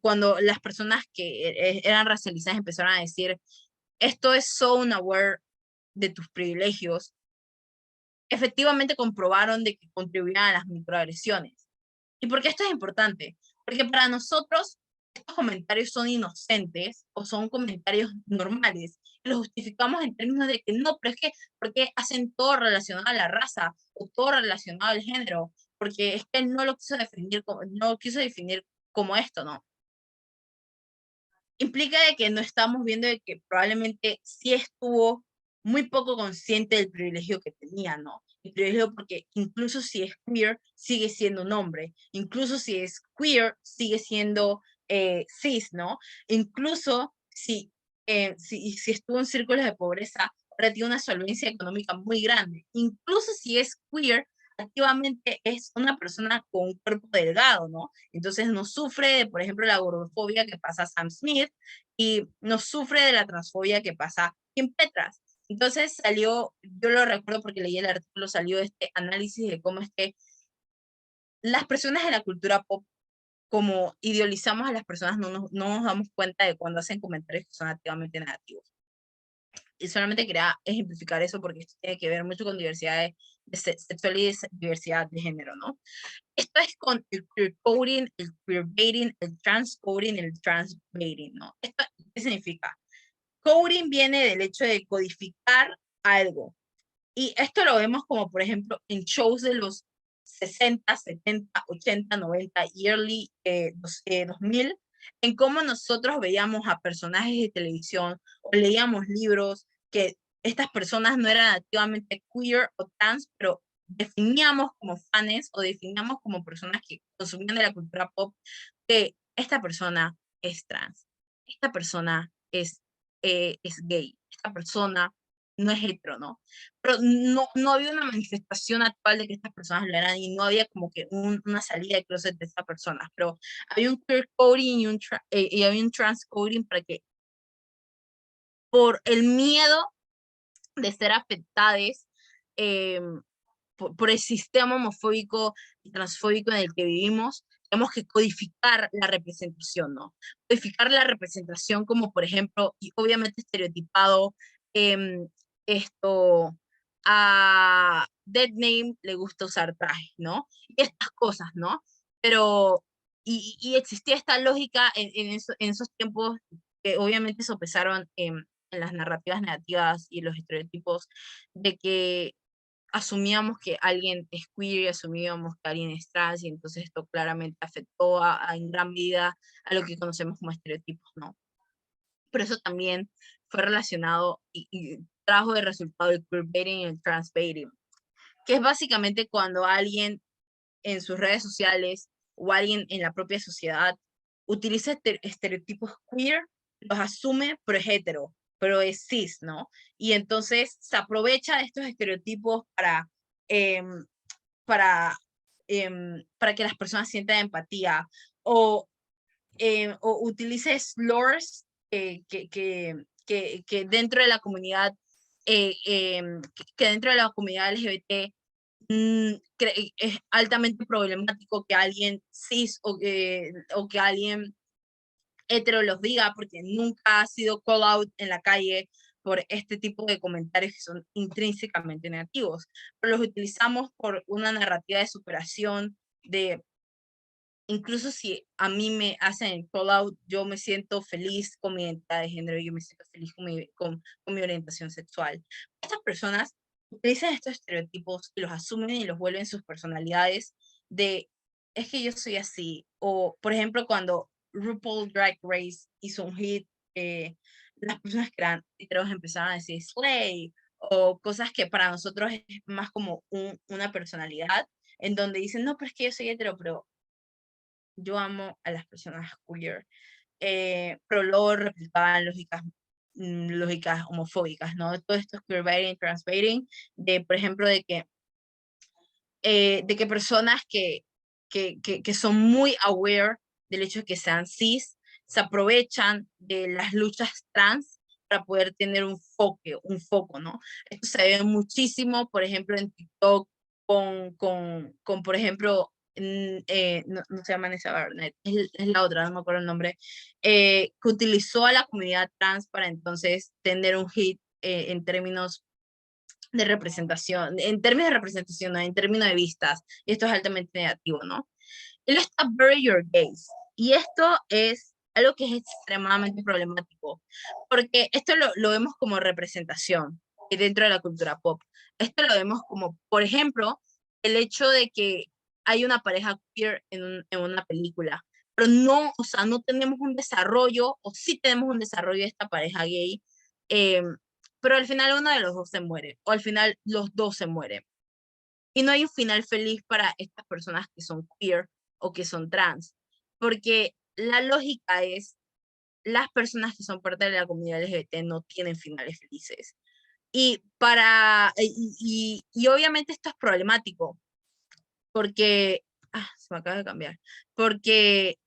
cuando las personas que eran racializadas empezaron a decir esto es so unaware de tus privilegios, efectivamente comprobaron de que contribuían a las microagresiones. ¿Y por qué esto es importante? Porque para nosotros estos comentarios son inocentes o son comentarios normales. Los justificamos en términos de que no, pero es que, porque hacen todo relacionado a la raza o todo relacionado al género, porque es que él no lo quiso definir como, no lo quiso definir como esto, ¿no? Implica de que no estamos viendo de que probablemente sí estuvo muy poco consciente del privilegio que tenía, ¿no? El privilegio porque incluso si es queer, sigue siendo un hombre. Incluso si es queer, sigue siendo cis, ¿no? Incluso si estuvo en círculos de pobreza, ahora tiene una solvencia económica muy grande. Incluso si es queer, activamente es una persona con un cuerpo delgado, ¿no? Entonces no sufre de, por ejemplo, la gordofobia que pasa Sam Smith y no sufre de la transfobia que pasa Kim Petras. Entonces salió, yo lo recuerdo porque leí el artículo, salió este análisis de cómo es que las personas de la cultura pop, como idealizamos a las personas, no nos damos cuenta de cuando hacen comentarios que son activamente negativos. Y solamente quería ejemplificar eso porque esto tiene que ver mucho con diversidad de sexual y diversidad de género, ¿no? Esto es con el queer coding, el queerbaiting, el transcoding, el transbaiting, ¿no? ¿Esto qué significa? Coding viene del hecho de codificar algo. Y esto lo vemos como, por ejemplo, en shows de los 60, 70, 80, 90 y early 2000, en cómo nosotros veíamos a personajes de televisión o leíamos libros que estas personas no eran activamente queer o trans, pero definíamos como fans o definíamos como personas que consumían de la cultura pop que esta persona es trans, esta persona es gay, esta persona no es hetero, ¿no? Pero no había una manifestación actual de que estas personas lo eran y no había como que una salida de closet de estas personas, pero había un queer coding y había un trans coding para que por el miedo de ser afectados eh, por el sistema homofóbico y transfóbico en el que vivimos, tenemos que codificar la representación, ¿no? Codificar la representación como, por ejemplo, y obviamente estereotipado, eh, esto, a Dead Name le gusta usar trajes, ¿no? Y estas cosas, ¿no? Pero, y existía esta lógica en esos tiempos que obviamente sopesaron en las narrativas negativas y los estereotipos de que asumíamos que alguien es queer y asumíamos que alguien es trans y entonces esto claramente afectó en gran medida a lo que conocemos como estereotipos, ¿no? Pero eso también fue relacionado y trajo de resultado el queerbaiting y el transbaiting, que es básicamente cuando alguien en sus redes sociales o alguien en la propia sociedad utiliza estereotipos queer, los asume, pero es hetero, pero es cis, ¿no? Y entonces se aprovecha de estos estereotipos em, para, para que las personas sientan empatía o utilice slurs que dentro de la comunidad que dentro de la comunidad LGBT es altamente problemático que alguien cis o que alguien hetero los diga porque nunca ha sido call out en la calle por este tipo de comentarios que son intrínsecamente negativos, pero los utilizamos por una narrativa de superación, de incluso si a mí me hacen el call out, yo me siento feliz con mi identidad de género, yo me siento feliz con mi orientación sexual. Estas personas utilizan estos estereotipos y los asumen y los vuelven sus personalidades de, es que yo soy así. O, por ejemplo, cuando RuPaul Drag Race hizo un hit, las personas que eran heteros empezaron a decir slay, o cosas que para nosotros es más como una personalidad, en donde dicen, no, pero es que yo soy hetero, pero yo amo a las personas queer, pero luego replicaban lógicas homofóbicas, ¿no? Todo esto es queerbaiting, transbaiting, por ejemplo, de que personas que son muy aware del hecho de que sean cis, se aprovechan de las luchas trans para poder tener un foco, ¿no? Esto se ve muchísimo, por ejemplo, en TikTok, por ejemplo, no se llama Nessa Barnett, es la otra, no me acuerdo el nombre, que utilizó a la comunidad trans para entonces tener un hit en términos de representación, en términos de representación, no, en términos de vistas, y esto es altamente negativo, ¿no? Él está Bury Your Gays, y esto es algo que es extremadamente problemático, porque esto lo vemos como representación dentro de la cultura pop. Esto lo vemos como, por ejemplo, el hecho de que hay una pareja queer en una película, pero no, o sea, no tenemos un desarrollo, o sí tenemos un desarrollo de esta pareja gay, eh, pero al final uno de los dos se muere, o al final los dos se mueren. Y no hay un final feliz para estas personas que son queer o que son trans, porque la lógica es, las personas que son parte de la comunidad LGBT no tienen finales felices. Y obviamente esto es problemático, porque, se me acaba de cambiar, porque,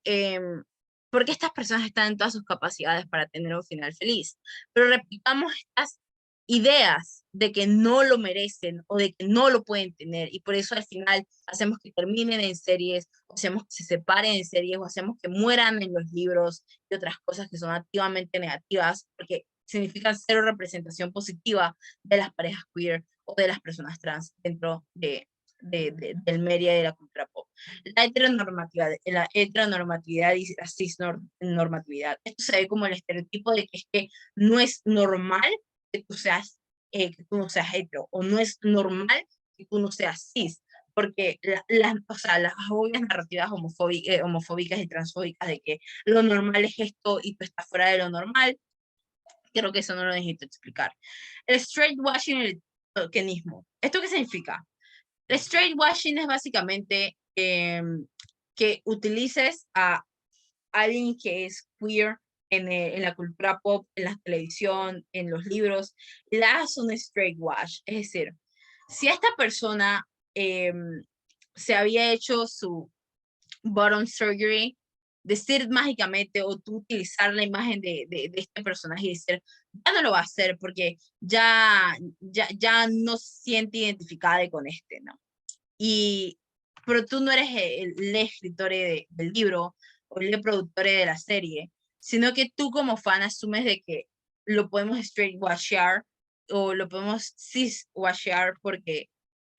porque estas personas están en todas sus capacidades para tener un final feliz, pero repitamos estas ideas de que no lo merecen o de que no lo pueden tener, y por eso al final hacemos que terminen en series, o hacemos que se separen en series, o hacemos que mueran en los libros y otras cosas que son activamente negativas, porque significan cero representación positiva de las parejas queer o de las personas trans dentro del media y de la cultura pop. La heteronormatividad y la cisnormatividad. Esto se ve como el estereotipo de que es que no es normal que tú no seas hetero, o no es normal que tú no seas cis, porque o sea, las obvias narrativas homofóbicas y transfóbicas de que lo normal es esto y tú estás fuera de lo normal, creo que eso no lo necesito explicar. El straight washing y el tokenismo. ¿Esto qué significa? El straight washing es básicamente que utilices a alguien que es queer en la cultura pop, en la televisión, en los libros, le das un straight wash. Es decir, si esta persona se había hecho su bottom surgery, decir mágicamente o tú utilizar la imagen de este personaje y decir, ya no lo va a hacer porque ya no se siente identificada con este, ¿no? Pero tú no eres el escritor del libro o el productor de la serie, sino que tú como fan asumes de que lo podemos straight washear o lo podemos cis washear porque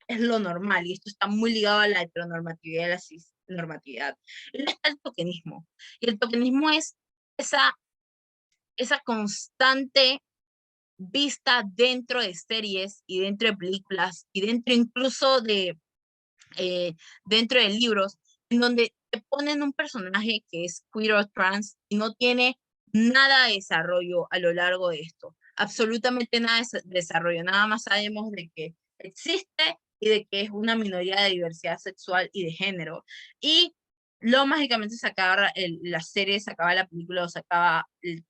es lo normal, y esto está muy ligado a la heteronormatividad y a la cisnormatividad. Y luego está el tokenismo. Y el tokenismo es esa constante vista dentro de series y dentro de películas y dentro incluso eh, dentro de libros, en donde te ponen un personaje que es queer o trans y no tiene nada de desarrollo a lo largo de esto, absolutamente nada de desarrollo, nada más sabemos de que existe y de que es una minoría de diversidad sexual y de género. Y luego mágicamente sacaba la serie, sacaba la película o sacaba el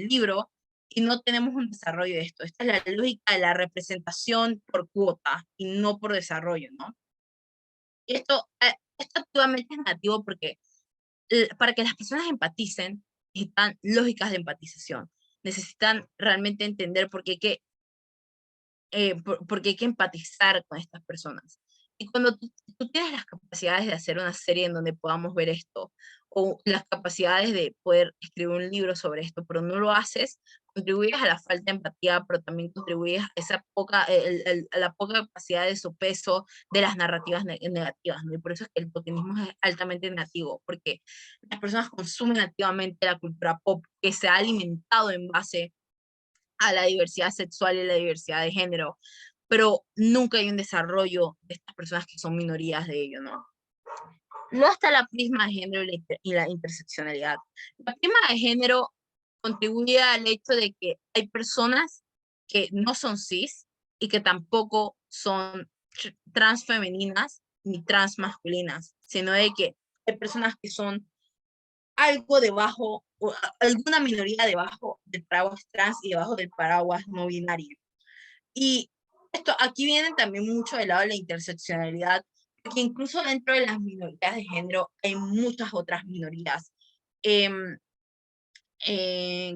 libro, y no tenemos un desarrollo de esto. Esta es la lógica de la representación por cuota y no por desarrollo, ¿no? Y esto activamente es negativo porque para que las personas empaticen, necesitan lógicas de empatización. Necesitan realmente entender porque hay que empatizar con estas personas. Y cuando tú tienes las capacidades de hacer una serie en donde podamos ver esto, o las capacidades de poder escribir un libro sobre esto, pero no lo haces, contribuyes a la falta de empatía, pero también contribuyes a a la poca capacidad de sopeso de las narrativas negativas, ¿no? Y por eso es que el tokenismo es altamente negativo, porque las personas consumen activamente la cultura pop que se ha alimentado en base a la diversidad sexual y la diversidad de género, pero nunca hay un desarrollo de estas personas que son minorías de ello, ¿no? Luego está la prisma de género y la interseccionalidad. La prisma de género contribuye al hecho de que hay personas que no son cis y que tampoco son transfemeninas ni transmasculinas, sino de que hay personas que son algo debajo, o alguna minoría debajo del paraguas trans y debajo del paraguas no binario. Y esto, aquí viene también mucho del lado de la interseccionalidad, porque incluso dentro de las minorías de género hay muchas otras minorías, eh,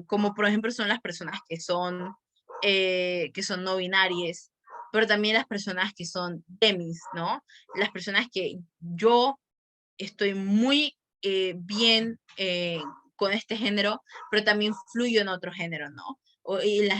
como por ejemplo son las personas que son no binarias, pero también las personas que son demis, ¿no? Las personas que yo estoy muy bien con este género, pero también fluyo en otro género, ¿no? El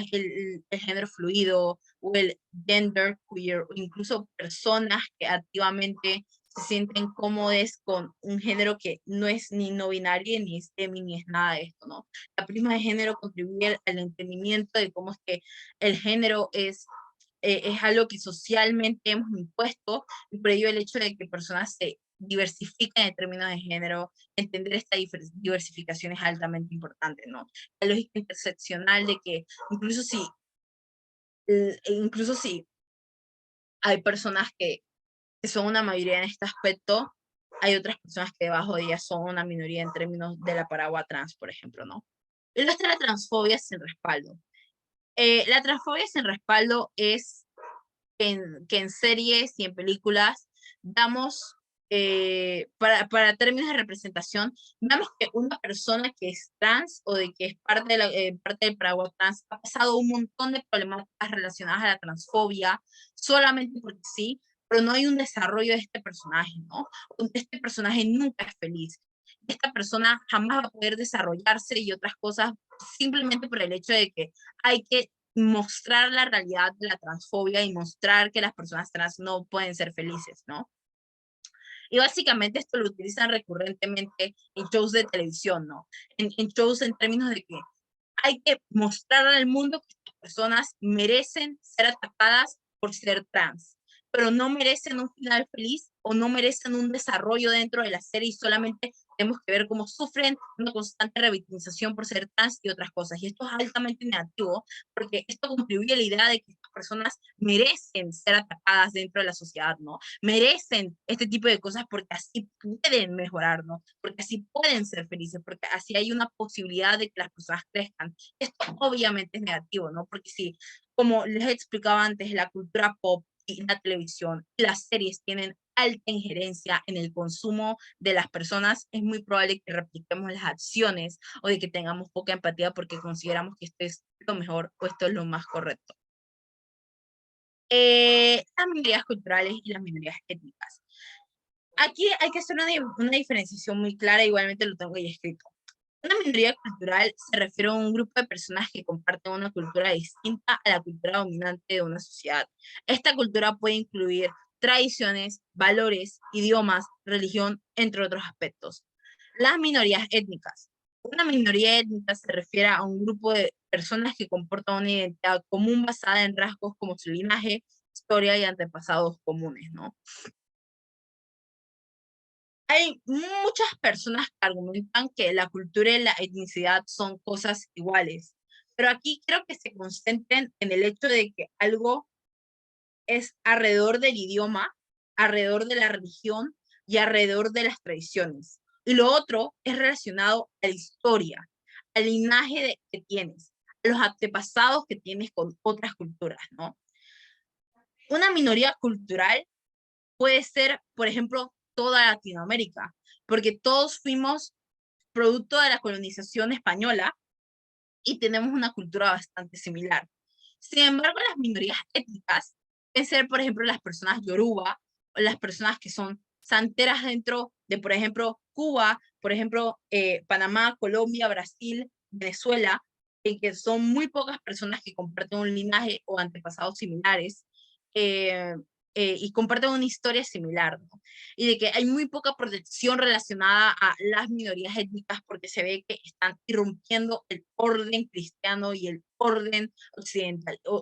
género fluido o el gender queer, o incluso personas que activamente se sienten cómodas con un género que no es ni no binario, ni es semi, ni es nada de esto, ¿no? La prisma de género contribuye al entendimiento de cómo es que el género es algo que socialmente hemos impuesto, y por ello el hecho de que personas se diversifiquen en términos de género, entender esta diversificación es altamente importante, ¿no? La lógica interseccional de que incluso si hay personas que son una mayoría en este aspecto, hay otras personas que debajo de ellas son una minoría en términos de la paraguas trans, por ejemplo, ¿no? Y luego está la transfobia sin respaldo. La transfobia sin respaldo es que en series y en películas damos, para términos de representación, damos que una persona que es trans o de que es parte del paraguas trans ha pasado un montón de problemáticas relacionadas a la transfobia solamente porque sí, pero no hay un desarrollo de este personaje, ¿no? Este personaje nunca es feliz. Esta persona jamás va a poder desarrollarse y otras cosas simplemente por el hecho de que hay que mostrar la realidad de la transfobia y mostrar que las personas trans no pueden ser felices, ¿no? Y básicamente esto lo utilizan recurrentemente en shows de televisión, ¿no? En shows en términos de que hay que mostrar al mundo que estas personas merecen ser atacadas por ser trans, pero no merecen un final feliz o no merecen un desarrollo dentro de la serie y solamente tenemos que ver cómo sufren una constante revictimización por ser trans y otras cosas. Y esto es altamente negativo porque esto contribuye a la idea de que estas personas merecen ser atacadas dentro de la sociedad, ¿no? Merecen este tipo de cosas porque así pueden mejorar, ¿no? Porque así pueden ser felices, porque así hay una posibilidad de que las personas crezcan. Esto obviamente es negativo, ¿no? Porque si, como les he explicado antes, la cultura pop y la televisión y las series tienen alta injerencia en el consumo de las personas, es muy probable que repliquemos las acciones o de que tengamos poca empatía porque consideramos que esto es lo mejor o esto es lo más correcto. Las minorías culturales y las minorías étnicas. Aquí hay que hacer una diferenciación muy clara, igualmente lo tengo ahí escrito. Una minoría cultural se refiere a un grupo de personas que comparten una cultura distinta a la cultura dominante de una sociedad. Esta cultura puede incluir tradiciones, valores, idiomas, religión, entre otros aspectos. Las minorías étnicas. Una minoría étnica se refiere a un grupo de personas que comportan una identidad común basada en rasgos como su linaje, historia y antepasados comunes, ¿no? Hay muchas personas que argumentan que la cultura y la etnicidad son cosas iguales, pero aquí creo que se concentren en el hecho de que algo es alrededor del idioma, alrededor de la religión y alrededor de las tradiciones. Y lo otro es relacionado a la historia, al que tienes, a los antepasados que tienes con otras culturas, ¿no? Una minoría cultural puede ser, por ejemplo, toda Latinoamérica, porque todos fuimos producto de la colonización española y tenemos una cultura bastante similar. Sin embargo, las minorías étnicas pueden ser, por ejemplo, las personas yoruba o las personas que son santeras dentro de, por ejemplo, Cuba, por ejemplo, Panamá, Colombia, Brasil, Venezuela, en que son muy pocas personas que comparten un linaje o antepasados similares. Eh, y comparten una historia similar, ¿no? Y de que hay muy poca protección relacionada a las minorías étnicas porque se ve que están irrumpiendo el orden cristiano y el orden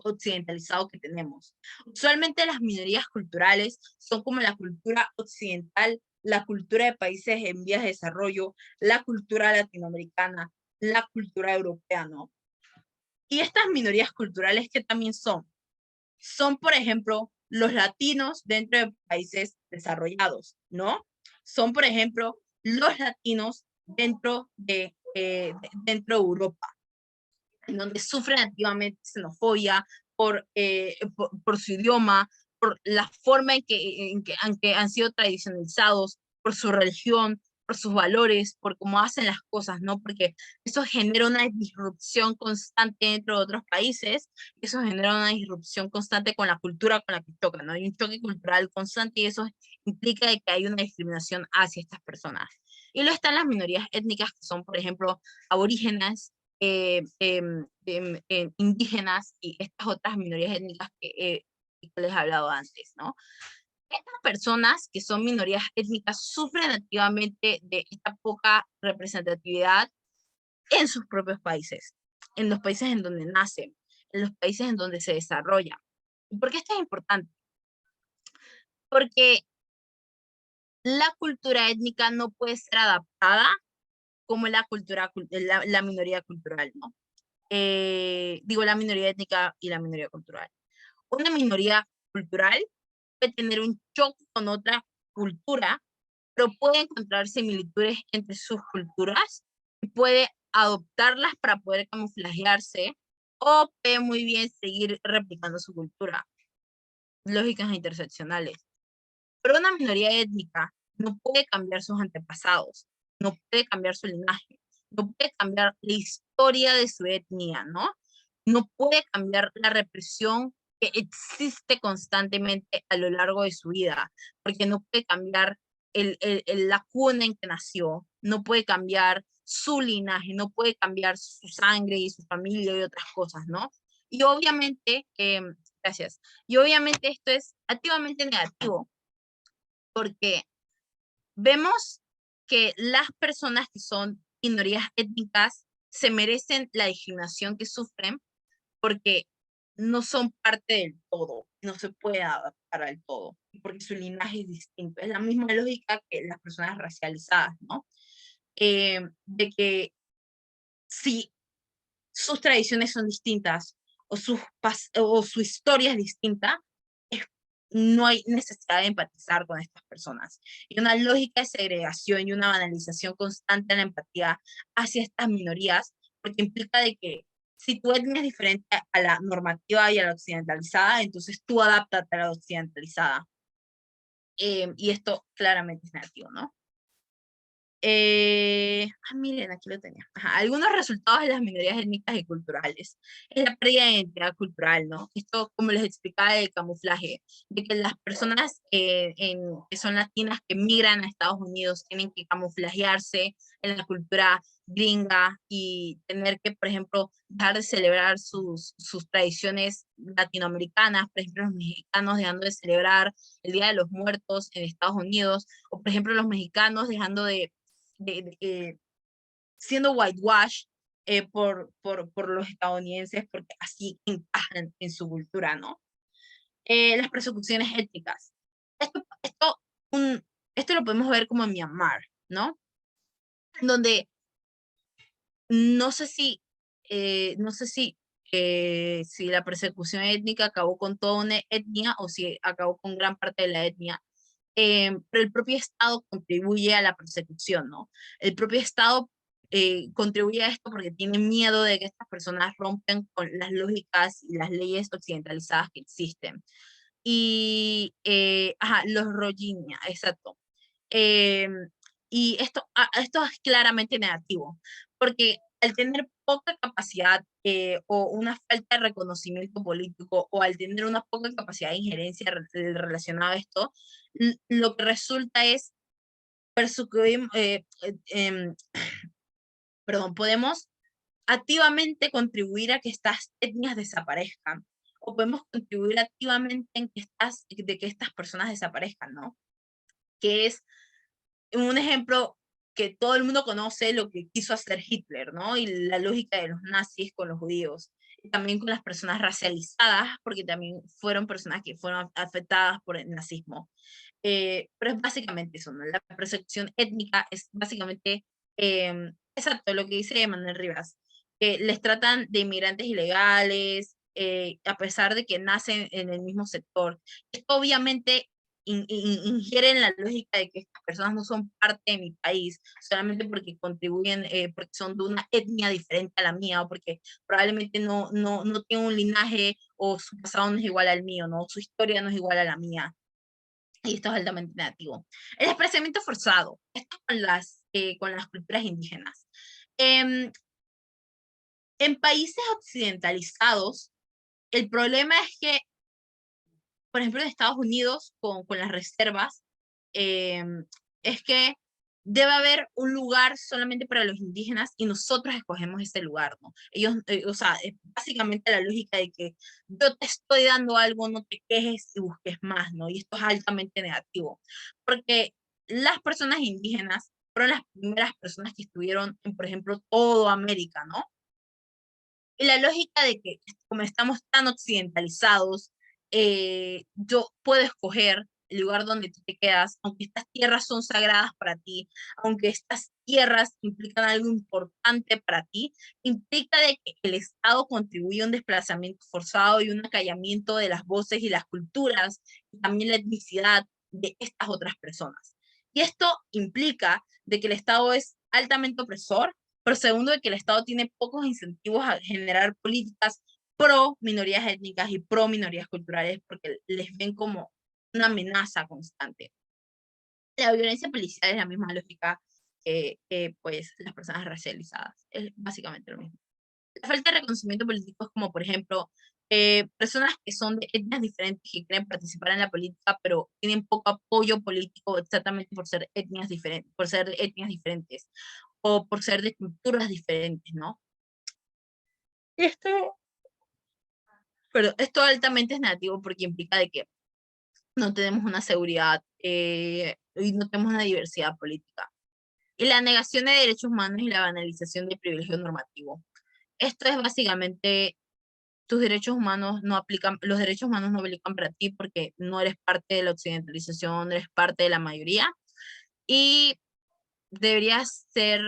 occidentalizado que tenemos. Usualmente las minorías culturales son como la cultura occidental, la cultura de países en vías de desarrollo, la cultura latinoamericana, la cultura europea, ¿no? Y estas minorías culturales que también son, por ejemplo, los latinos dentro de países desarrollados, ¿no? Son, por ejemplo, los latinos dentro de Europa, en donde sufren activamente xenofobia por su idioma, por la forma en que han sido tradicionalizados, por su religión, por sus valores, por cómo hacen las cosas, ¿no? Porque eso genera una disrupción constante dentro de otros países, eso genera una disrupción constante con la cultura con la que chocan, ¿no? Hay un choque cultural constante y eso implica de que hay una discriminación hacia estas personas. Y luego están las minorías étnicas, que son, por ejemplo, aborígenes, indígenas y estas otras minorías étnicas que les he hablado antes, ¿no? Estas personas que son minorías étnicas sufren activamente de esta poca representatividad en sus propios países, en los países en donde nacen, en los países en donde se desarrollan. ¿Por qué esto es importante? Porque la cultura étnica no puede ser adaptada como la minoría cultural, ¿no? Digo, la minoría étnica y la minoría cultural. Una minoría cultural puede tener un choque con otra cultura, pero puede encontrar similitudes entre sus culturas y puede adoptarlas para poder camuflajearse o puede muy bien seguir replicando su cultura. Lógicas interseccionales. Pero una minoría étnica no puede cambiar sus antepasados, no puede cambiar su linaje, no puede cambiar la historia de su etnia, ¿no? No puede cambiar la represión que existe constantemente a lo largo de su vida, porque no puede cambiar la cuna en que nació, no puede cambiar su linaje, no puede cambiar su sangre y su familia y otras cosas, ¿no? Y obviamente, gracias, y obviamente esto es activamente negativo, porque vemos que las personas que son minorías étnicas se merecen la discriminación que sufren porque no son parte del todo, no se puede adaptar al todo, porque su linaje es distinto. Es la misma lógica que las personas racializadas, ¿no? De que si sus tradiciones son distintas o su historia es distinta, es- no hay necesidad de empatizar con estas personas. Y una lógica de segregación y una banalización constante de la empatía hacia estas minorías, porque implica de que si tu etnia es diferente a la normativa y a la occidentalizada, entonces tú adáptate a la occidentalizada. Y esto claramente es negativo, ¿no? Miren, aquí lo tenía. Ajá, algunos resultados de las minorías étnicas y culturales. Es la pérdida de identidad cultural, ¿no? Esto, como les explicaba, del camuflaje, de que las personas que son latinas que migran a Estados Unidos tienen que camuflajearse en la cultura gringa y tener que, por ejemplo, dejar de celebrar sus tradiciones latinoamericanas, por ejemplo, los mexicanos dejando de celebrar el Día de los Muertos en Estados Unidos, o por ejemplo, los mexicanos dejando siendo whitewash por los estadounidenses, porque así encajan en su cultura, ¿no? Las persecuciones étnicas. Esto, esto lo podemos ver como en Myanmar, ¿no? Donde no sé si, no sé si la persecución étnica acabó con toda una etnia o si acabó con gran parte de la etnia, pero el propio Estado contribuye a la persecución, ¿no? El propio Estado contribuye a esto porque tiene miedo de que estas personas rompen con las lógicas y las leyes occidentalizadas que existen. Y, ajá, los Rohingya, exacto. Eh, y esto es claramente negativo, porque al tener poca capacidad o una falta de reconocimiento político o al tener una poca capacidad de injerencia relacionada a esto, lo que resulta es perseguir, perdón, podemos activamente contribuir a que estas etnias desaparezcan o podemos contribuir activamente en de que estas personas desaparezcan, ¿no? Que es un ejemplo que todo el mundo conoce lo que quiso hacer Hitler, ¿no? Y la lógica de los nazis con los judíos. Y también con las personas racializadas, porque también fueron personas que fueron afectadas por el nazismo. Pero es básicamente eso, ¿no? La persecución étnica es básicamente, exacto, lo que dice Manuel Rivas, que les tratan de inmigrantes ilegales, a pesar de que nacen en el mismo sector. Esto obviamente ingiere en la lógica de que estas personas no son parte de mi país, solamente porque contribuyen, porque son de una etnia diferente a la mía, o porque probablemente no tienen un linaje, o su pasado no es igual al mío, ¿no? Su historia no es igual a la mía. y esto es altamente negativo. El desplazamiento forzado, esto con las culturas indígenas. Em, en países occidentalizados, el problema es que, por ejemplo, en Estados Unidos, con las reservas, es que debe haber un lugar solamente para los indígenas y nosotros escogemos ese lugar, ¿no? Ellos, o sea, es básicamente la lógica de que yo te estoy dando algo, no te quejes y busques más, ¿no? Y esto es altamente negativo, porque las personas indígenas fueron las primeras personas que estuvieron en, por ejemplo, todo América, ¿no? Y la lógica de que como estamos tan occidentalizados, yo puedo escoger el lugar donde tú te quedas, aunque estas tierras son sagradas para ti, aunque estas tierras implican algo importante para ti, implica de que el Estado contribuye a un desplazamiento forzado y un acallamiento de las voces y las culturas, y también la etnicidad de estas otras personas. Y esto implica de que el Estado es altamente opresor, pero segundo, de que el Estado tiene pocos incentivos a generar políticas pro minorías étnicas y pro minorías culturales porque les ven como una amenaza constante. La violencia policial es la misma lógica que pues, las personas racializadas. Es básicamente lo mismo. La falta de reconocimiento político es como, por ejemplo, personas que son de etnias diferentes que quieren participar en la política, pero tienen poco apoyo político exactamente por ser etnias diferentes o por ser de culturas diferentes, ¿no? Esto, pero esto altamente es negativo porque implica de que no tenemos una seguridad y no tenemos una diversidad política. Y la negación de derechos humanos y la banalización del privilegio normativo. Esto es básicamente tus derechos humanos no aplican, los derechos humanos no aplican para ti porque no eres parte de la occidentalización, no eres parte de la mayoría y deberías ser,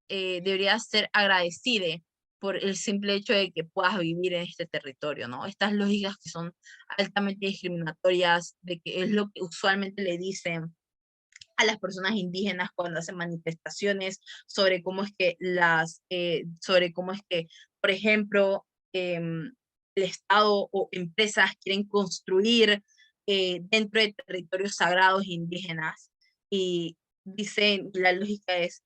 deberías ser agradecida por el simple hecho de que puedas vivir en este territorio, ¿no? Estas lógicas que son altamente discriminatorias, de que es lo que usualmente le dicen a las personas indígenas cuando hacen manifestaciones sobre cómo es que sobre cómo es que, por ejemplo, el Estado o empresas quieren construir dentro de territorios sagrados indígenas y dicen, la lógica es,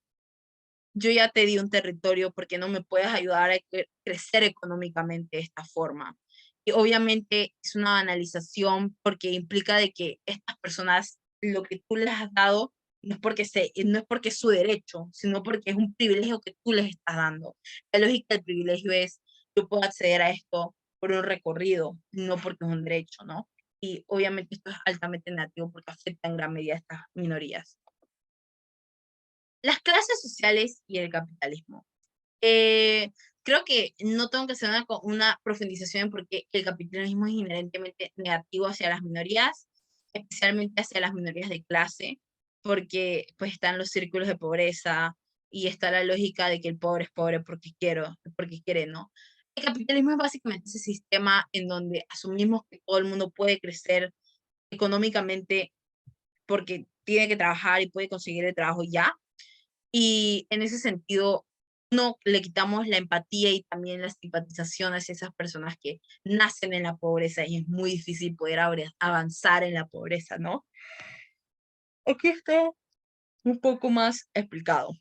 yo ya te di un territorio porque no me puedes ayudar a crecer económicamente de esta forma. Y obviamente es una banalización porque implica de que estas personas, lo que tú les has dado, no es porque es su derecho, sino porque es un privilegio que tú les estás dando. La lógica del privilegio es, yo puedo acceder a esto por un recorrido, no porque es un derecho, ¿no? Y obviamente esto es altamente negativo porque afecta en gran medida a estas minorías. Las clases sociales y el capitalismo. Eh, Creo que no tengo que hacer una profundización porque el capitalismo es inherentemente negativo hacia las minorías, especialmente hacia las minorías de clase, porque pues están los círculos de pobreza y está la lógica de que el pobre es pobre porque quiere, ¿no? El capitalismo es básicamente ese sistema en donde asumimos que todo el mundo puede crecer económicamente porque tiene que trabajar y puede conseguir el trabajo ya, y en ese sentido, no le quitamos la empatía y también la simpatización hacia esas personas que nacen en la pobreza y es muy difícil poder avanzar en la pobreza, ¿no? Aquí está un poco más explicado.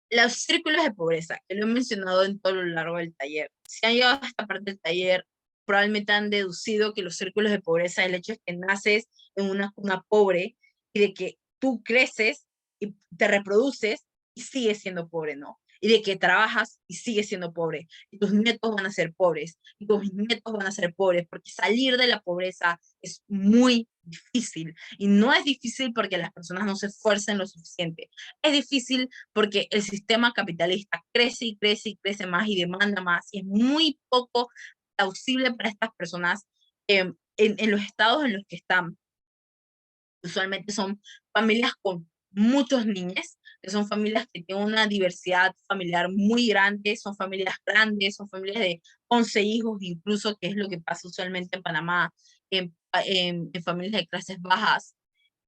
Los círculos de pobreza, que lo he mencionado en todo lo largo del taller. Si han llegado a esta parte del taller, probablemente han deducido que los círculos de pobreza, el hecho es que naces en una cuna pobre y de que tú creces y te reproduces y sigues siendo pobre, ¿no? Y de que trabajas y sigues siendo pobre. Y tus nietos van a ser pobres. Y tus nietos van a ser pobres porque salir de la pobreza es muy difícil. Y no es difícil porque las personas no se esfuercen lo suficiente. Es difícil porque el sistema capitalista crece y crece y crece más y demanda más y es muy poco plausible para estas personas en los estados en los que están. Usualmente son familias con muchos niños, que son familias que tienen una diversidad familiar muy grande, son familias grandes, son familias de 11 hijos incluso, que es lo que pasa usualmente en Panamá, en familias de clases bajas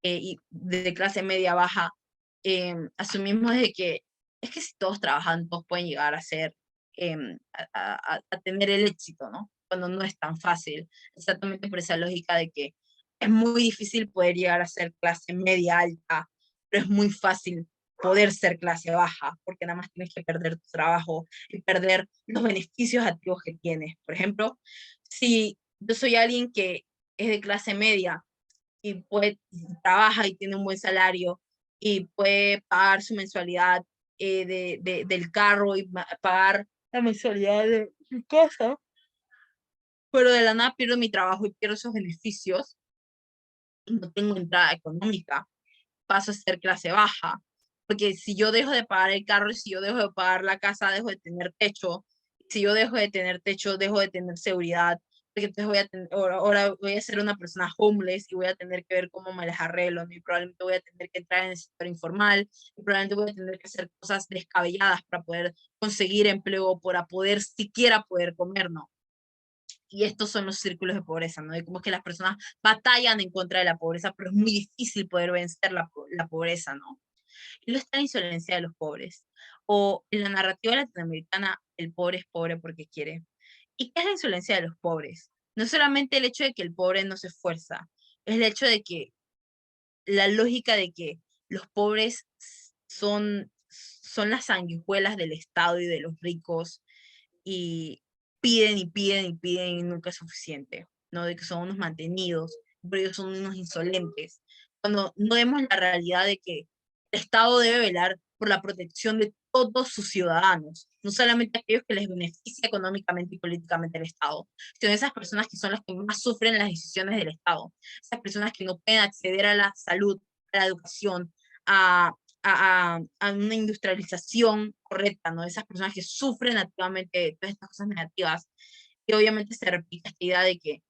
y de clase media baja, asumimos de que es que si todos trabajan, todos pueden llegar a ser, a tener el éxito, ¿no? Cuando no es tan fácil, exactamente por esa lógica de que es muy difícil poder llegar a ser clase media alta, pero es muy fácil poder ser clase baja, porque nada más tienes que perder tu trabajo y perder los beneficios activos que tienes. Por ejemplo, si yo soy alguien que es de clase media y trabaja y tiene un buen salario y puede pagar su mensualidad del carro y pagar la mensualidad de su casa, pero de la nada pierdo mi trabajo y pierdo esos beneficios y no tengo entrada económica, paso a ser clase baja. Porque si yo dejo de pagar el carro, si yo dejo de pagar la casa, dejo de tener techo. Si yo dejo de tener techo, dejo de tener seguridad. Porque entonces ahora voy a ser una persona homeless y voy a tener que ver cómo me las arreglo, ¿no? Y probablemente voy a tener que entrar en el sector informal, y probablemente voy a tener que hacer cosas descabelladas para poder conseguir empleo, para poder siquiera poder comer, ¿no? Y estos son los círculos de pobreza, ¿no? De cómo es que las personas batallan en contra de la pobreza, pero es muy difícil poder vencer la pobreza, ¿no? Y no está la insolencia de los pobres. O en la narrativa latinoamericana, el pobre es pobre porque quiere. ¿Y qué es la insolencia de los pobres? No solamente el hecho de que el pobre no se esfuerza, es el hecho de que la lógica de que los pobres son las sanguijuelas del Estado y de los ricos y piden y piden y piden y nunca es suficiente, ¿no? De que son unos mantenidos, pero ellos son unos insolentes. Cuando no vemos la realidad de que el Estado debe velar por la protección de todos sus ciudadanos, no solamente aquellos que les beneficia económicamente y políticamente el Estado, sino esas personas que son las que más sufren las decisiones del Estado, esas personas que no pueden acceder a la salud, a la educación, a, a una industrialización correcta, ¿no? Esas personas que sufren activamente de todas estas cosas negativas. Y obviamente se repite esta idea de que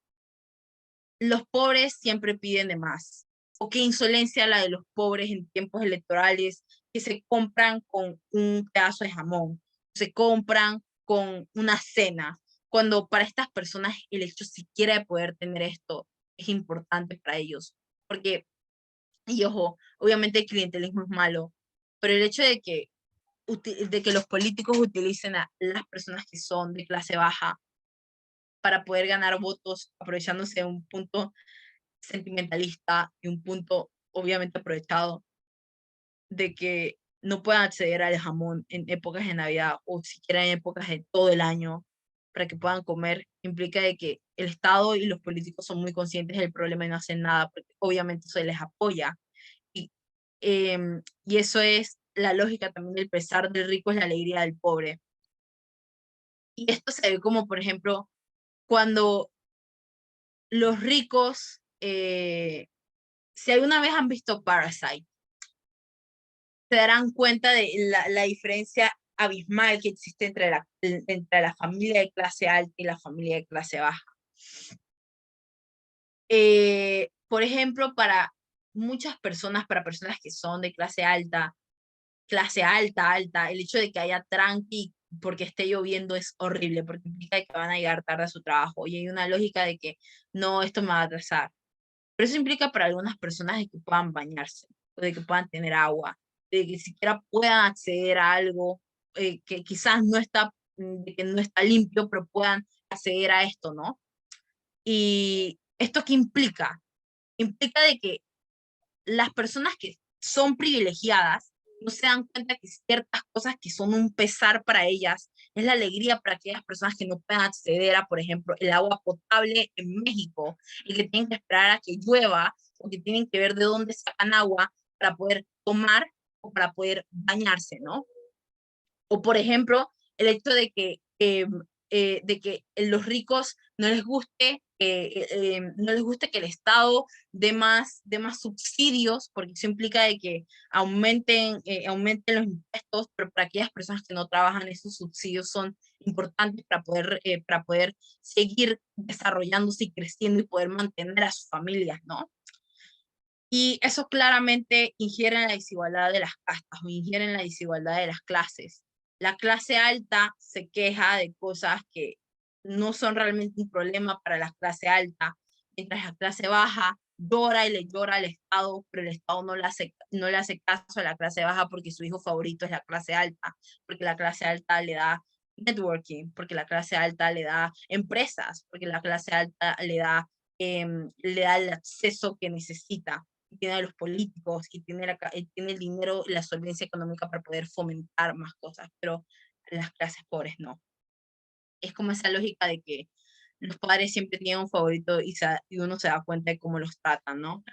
los pobres siempre piden de más. O qué insolencia la de los pobres en tiempos electorales que se compran con un pedazo de jamón, se compran con una cena, cuando para estas personas el hecho siquiera de poder tener esto es importante para ellos. Porque, y ojo, obviamente el clientelismo es malo, pero el hecho de que los políticos utilicen a las personas que son de clase baja para poder ganar votos, aprovechándose de un punto sentimentalista y un punto obviamente aprovechado de que no puedan acceder al jamón en épocas de Navidad o siquiera en épocas de todo el año para que puedan comer, implica de que el Estado y los políticos son muy conscientes del problema y no hacen nada, porque obviamente eso les apoya. Y, y eso es la lógica también del pesar del rico es la alegría del pobre. Y esto se ve como, por ejemplo, cuando los ricos, si alguna vez han visto Parasite, se darán cuenta de la diferencia abismal que existe entre la familia de clase alta y la familia de clase baja. Por ejemplo, para muchas personas, para personas que son de clase alta, alta, el hecho de que haya tranqui porque esté lloviendo es horrible, porque implica que van a llegar tarde a su trabajo y hay una lógica de que no, esto me va a atrasar. Pero eso implica para algunas personas de que puedan bañarse, o de que puedan tener agua, de que siquiera puedan acceder a algo que quizás no está, de que no está limpio, pero puedan acceder a esto, ¿no? ¿Y esto qué implica? Implica de que las personas que son privilegiadas no se dan cuenta que ciertas cosas que son un pesar para ellas es la alegría para aquellas personas que no puedan acceder a, por ejemplo, el agua potable en México y que tienen que esperar a que llueva o que tienen que ver de dónde sacan agua para poder tomar o para poder bañarse, ¿no? O por ejemplo, el hecho de que los ricos no les guste que el Estado dé más subsidios, porque eso implica de que aumenten los impuestos, pero para aquellas personas que no trabajan, esos subsidios son importantes para poder seguir desarrollándose y creciendo y poder mantener a sus familias, ¿no? Y eso claramente ingiere en la desigualdad de las castas o ingiere en la desigualdad de las clases. La clase alta se queja de cosas que no son realmente un problema para la clase alta, mientras la clase baja llora y le llora al Estado, pero el Estado no le hace caso a la clase baja porque su hijo favorito es la clase alta, porque la clase alta le da networking, porque la clase alta le da empresas, porque la clase alta le da le da el acceso que necesita, y tiene a los políticos, y tiene el dinero y la solvencia económica para poder fomentar más cosas, pero las clases pobres no. Es como esa lógica de que los padres siempre tienen un favorito y uno se da cuenta de cómo los tratan, ¿no?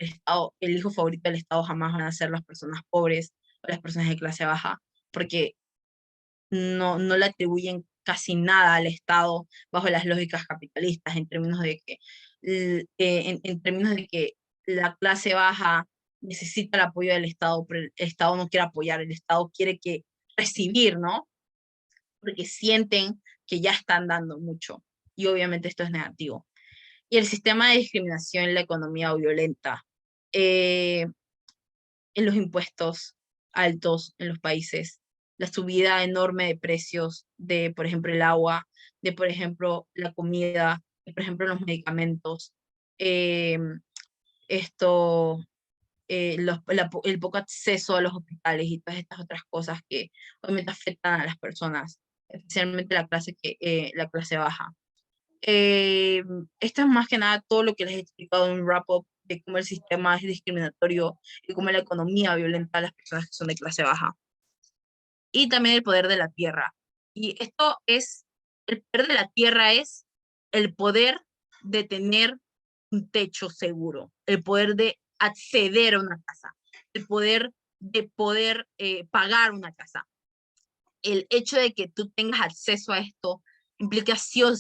El hijo favorito del Estado jamás van a ser las personas pobres o las personas de clase baja, porque no le atribuyen casi nada al Estado bajo las lógicas capitalistas, en términos de que, en términos de que la clase baja necesita el apoyo del Estado, pero el Estado no quiere apoyar, el Estado quiere recibir, ¿no? Porque sienten que ya están dando mucho. Y obviamente esto es negativo. Y el sistema de discriminación en la economía violenta, eh, en los impuestos altos en los países, la subida enorme de precios de, por ejemplo, el agua, de, por ejemplo, la comida, de, por ejemplo, los medicamentos, eh, esto, el poco acceso a los hospitales y todas estas otras cosas que obviamente afectan a las personas, especialmente la clase baja. Eh, Esto es más que nada todo lo que les he explicado en un wrap-up de cómo el sistema es discriminatorio y cómo la economía violenta a las personas que son de clase baja. Y también el poder de la tierra. Y el poder de la tierra es el poder de tener un techo seguro, el poder de acceder a una casa, el poder de poder pagar una casa. El hecho de que tú tengas acceso a esto implica sí o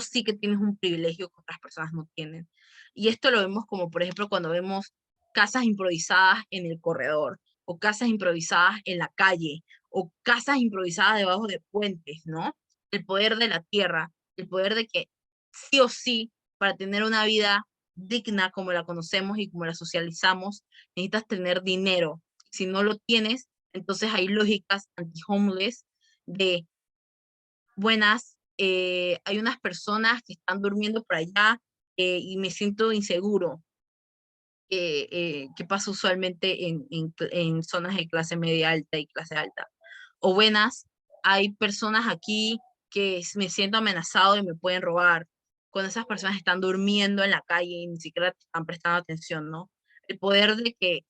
sí que tienes un privilegio que otras personas no tienen. Y esto lo vemos como, por ejemplo, cuando vemos casas improvisadas en el corredor, o casas improvisadas en la calle, o casas improvisadas debajo de puentes, ¿no? El poder de la tierra, el poder de que sí o sí, para tener una vida digna como la conocemos y como la socializamos, necesitas tener dinero. Si no lo tienes, entonces hay lógicas anti-homeless de buenas, hay unas personas que están durmiendo por allá y me siento inseguro, que pasa usualmente en zonas de clase media alta y clase alta. O buenas, hay personas aquí que me siento amenazado y me pueden robar, cuando esas personas están durmiendo en la calle y ni siquiera te están prestando atención, ¿no? El poder de que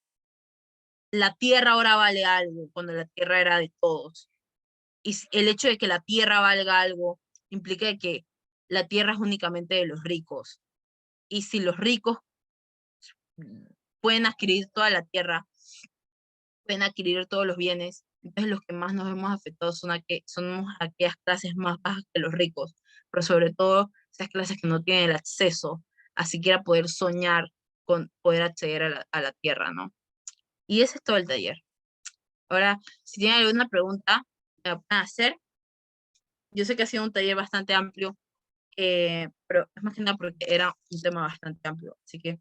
la tierra ahora vale algo, cuando la tierra era de todos. Y el hecho de que la tierra valga algo implica que la tierra es únicamente de los ricos. Y si los ricos pueden adquirir toda la tierra, pueden adquirir todos los bienes, entonces los que más nos vemos afectados son aquellas clases más bajas que los ricos, pero sobre todo esas clases que no tienen el acceso a siquiera poder soñar con poder acceder a la tierra, ¿no? Y ese es todo el taller. Ahora, si tienen alguna pregunta, me la pueden hacer. Yo sé que ha sido un taller bastante amplio, pero es más que nada porque era un tema bastante amplio. Así que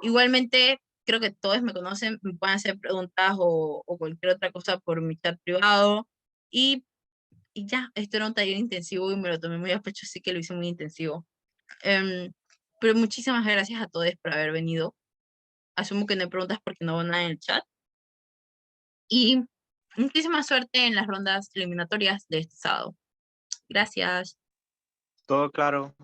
igualmente creo que todos me conocen, me pueden hacer preguntas o cualquier otra cosa por mi chat privado. Y, y ya, esto era un taller intensivo y me lo tomé muy a pecho, así que lo hice muy intensivo. Em, pero muchísimas gracias a todos por haber venido. Asumo que no hay preguntas porque no van nada en el chat. Y muchísima suerte en las rondas eliminatorias de este sábado. Gracias. Todo claro.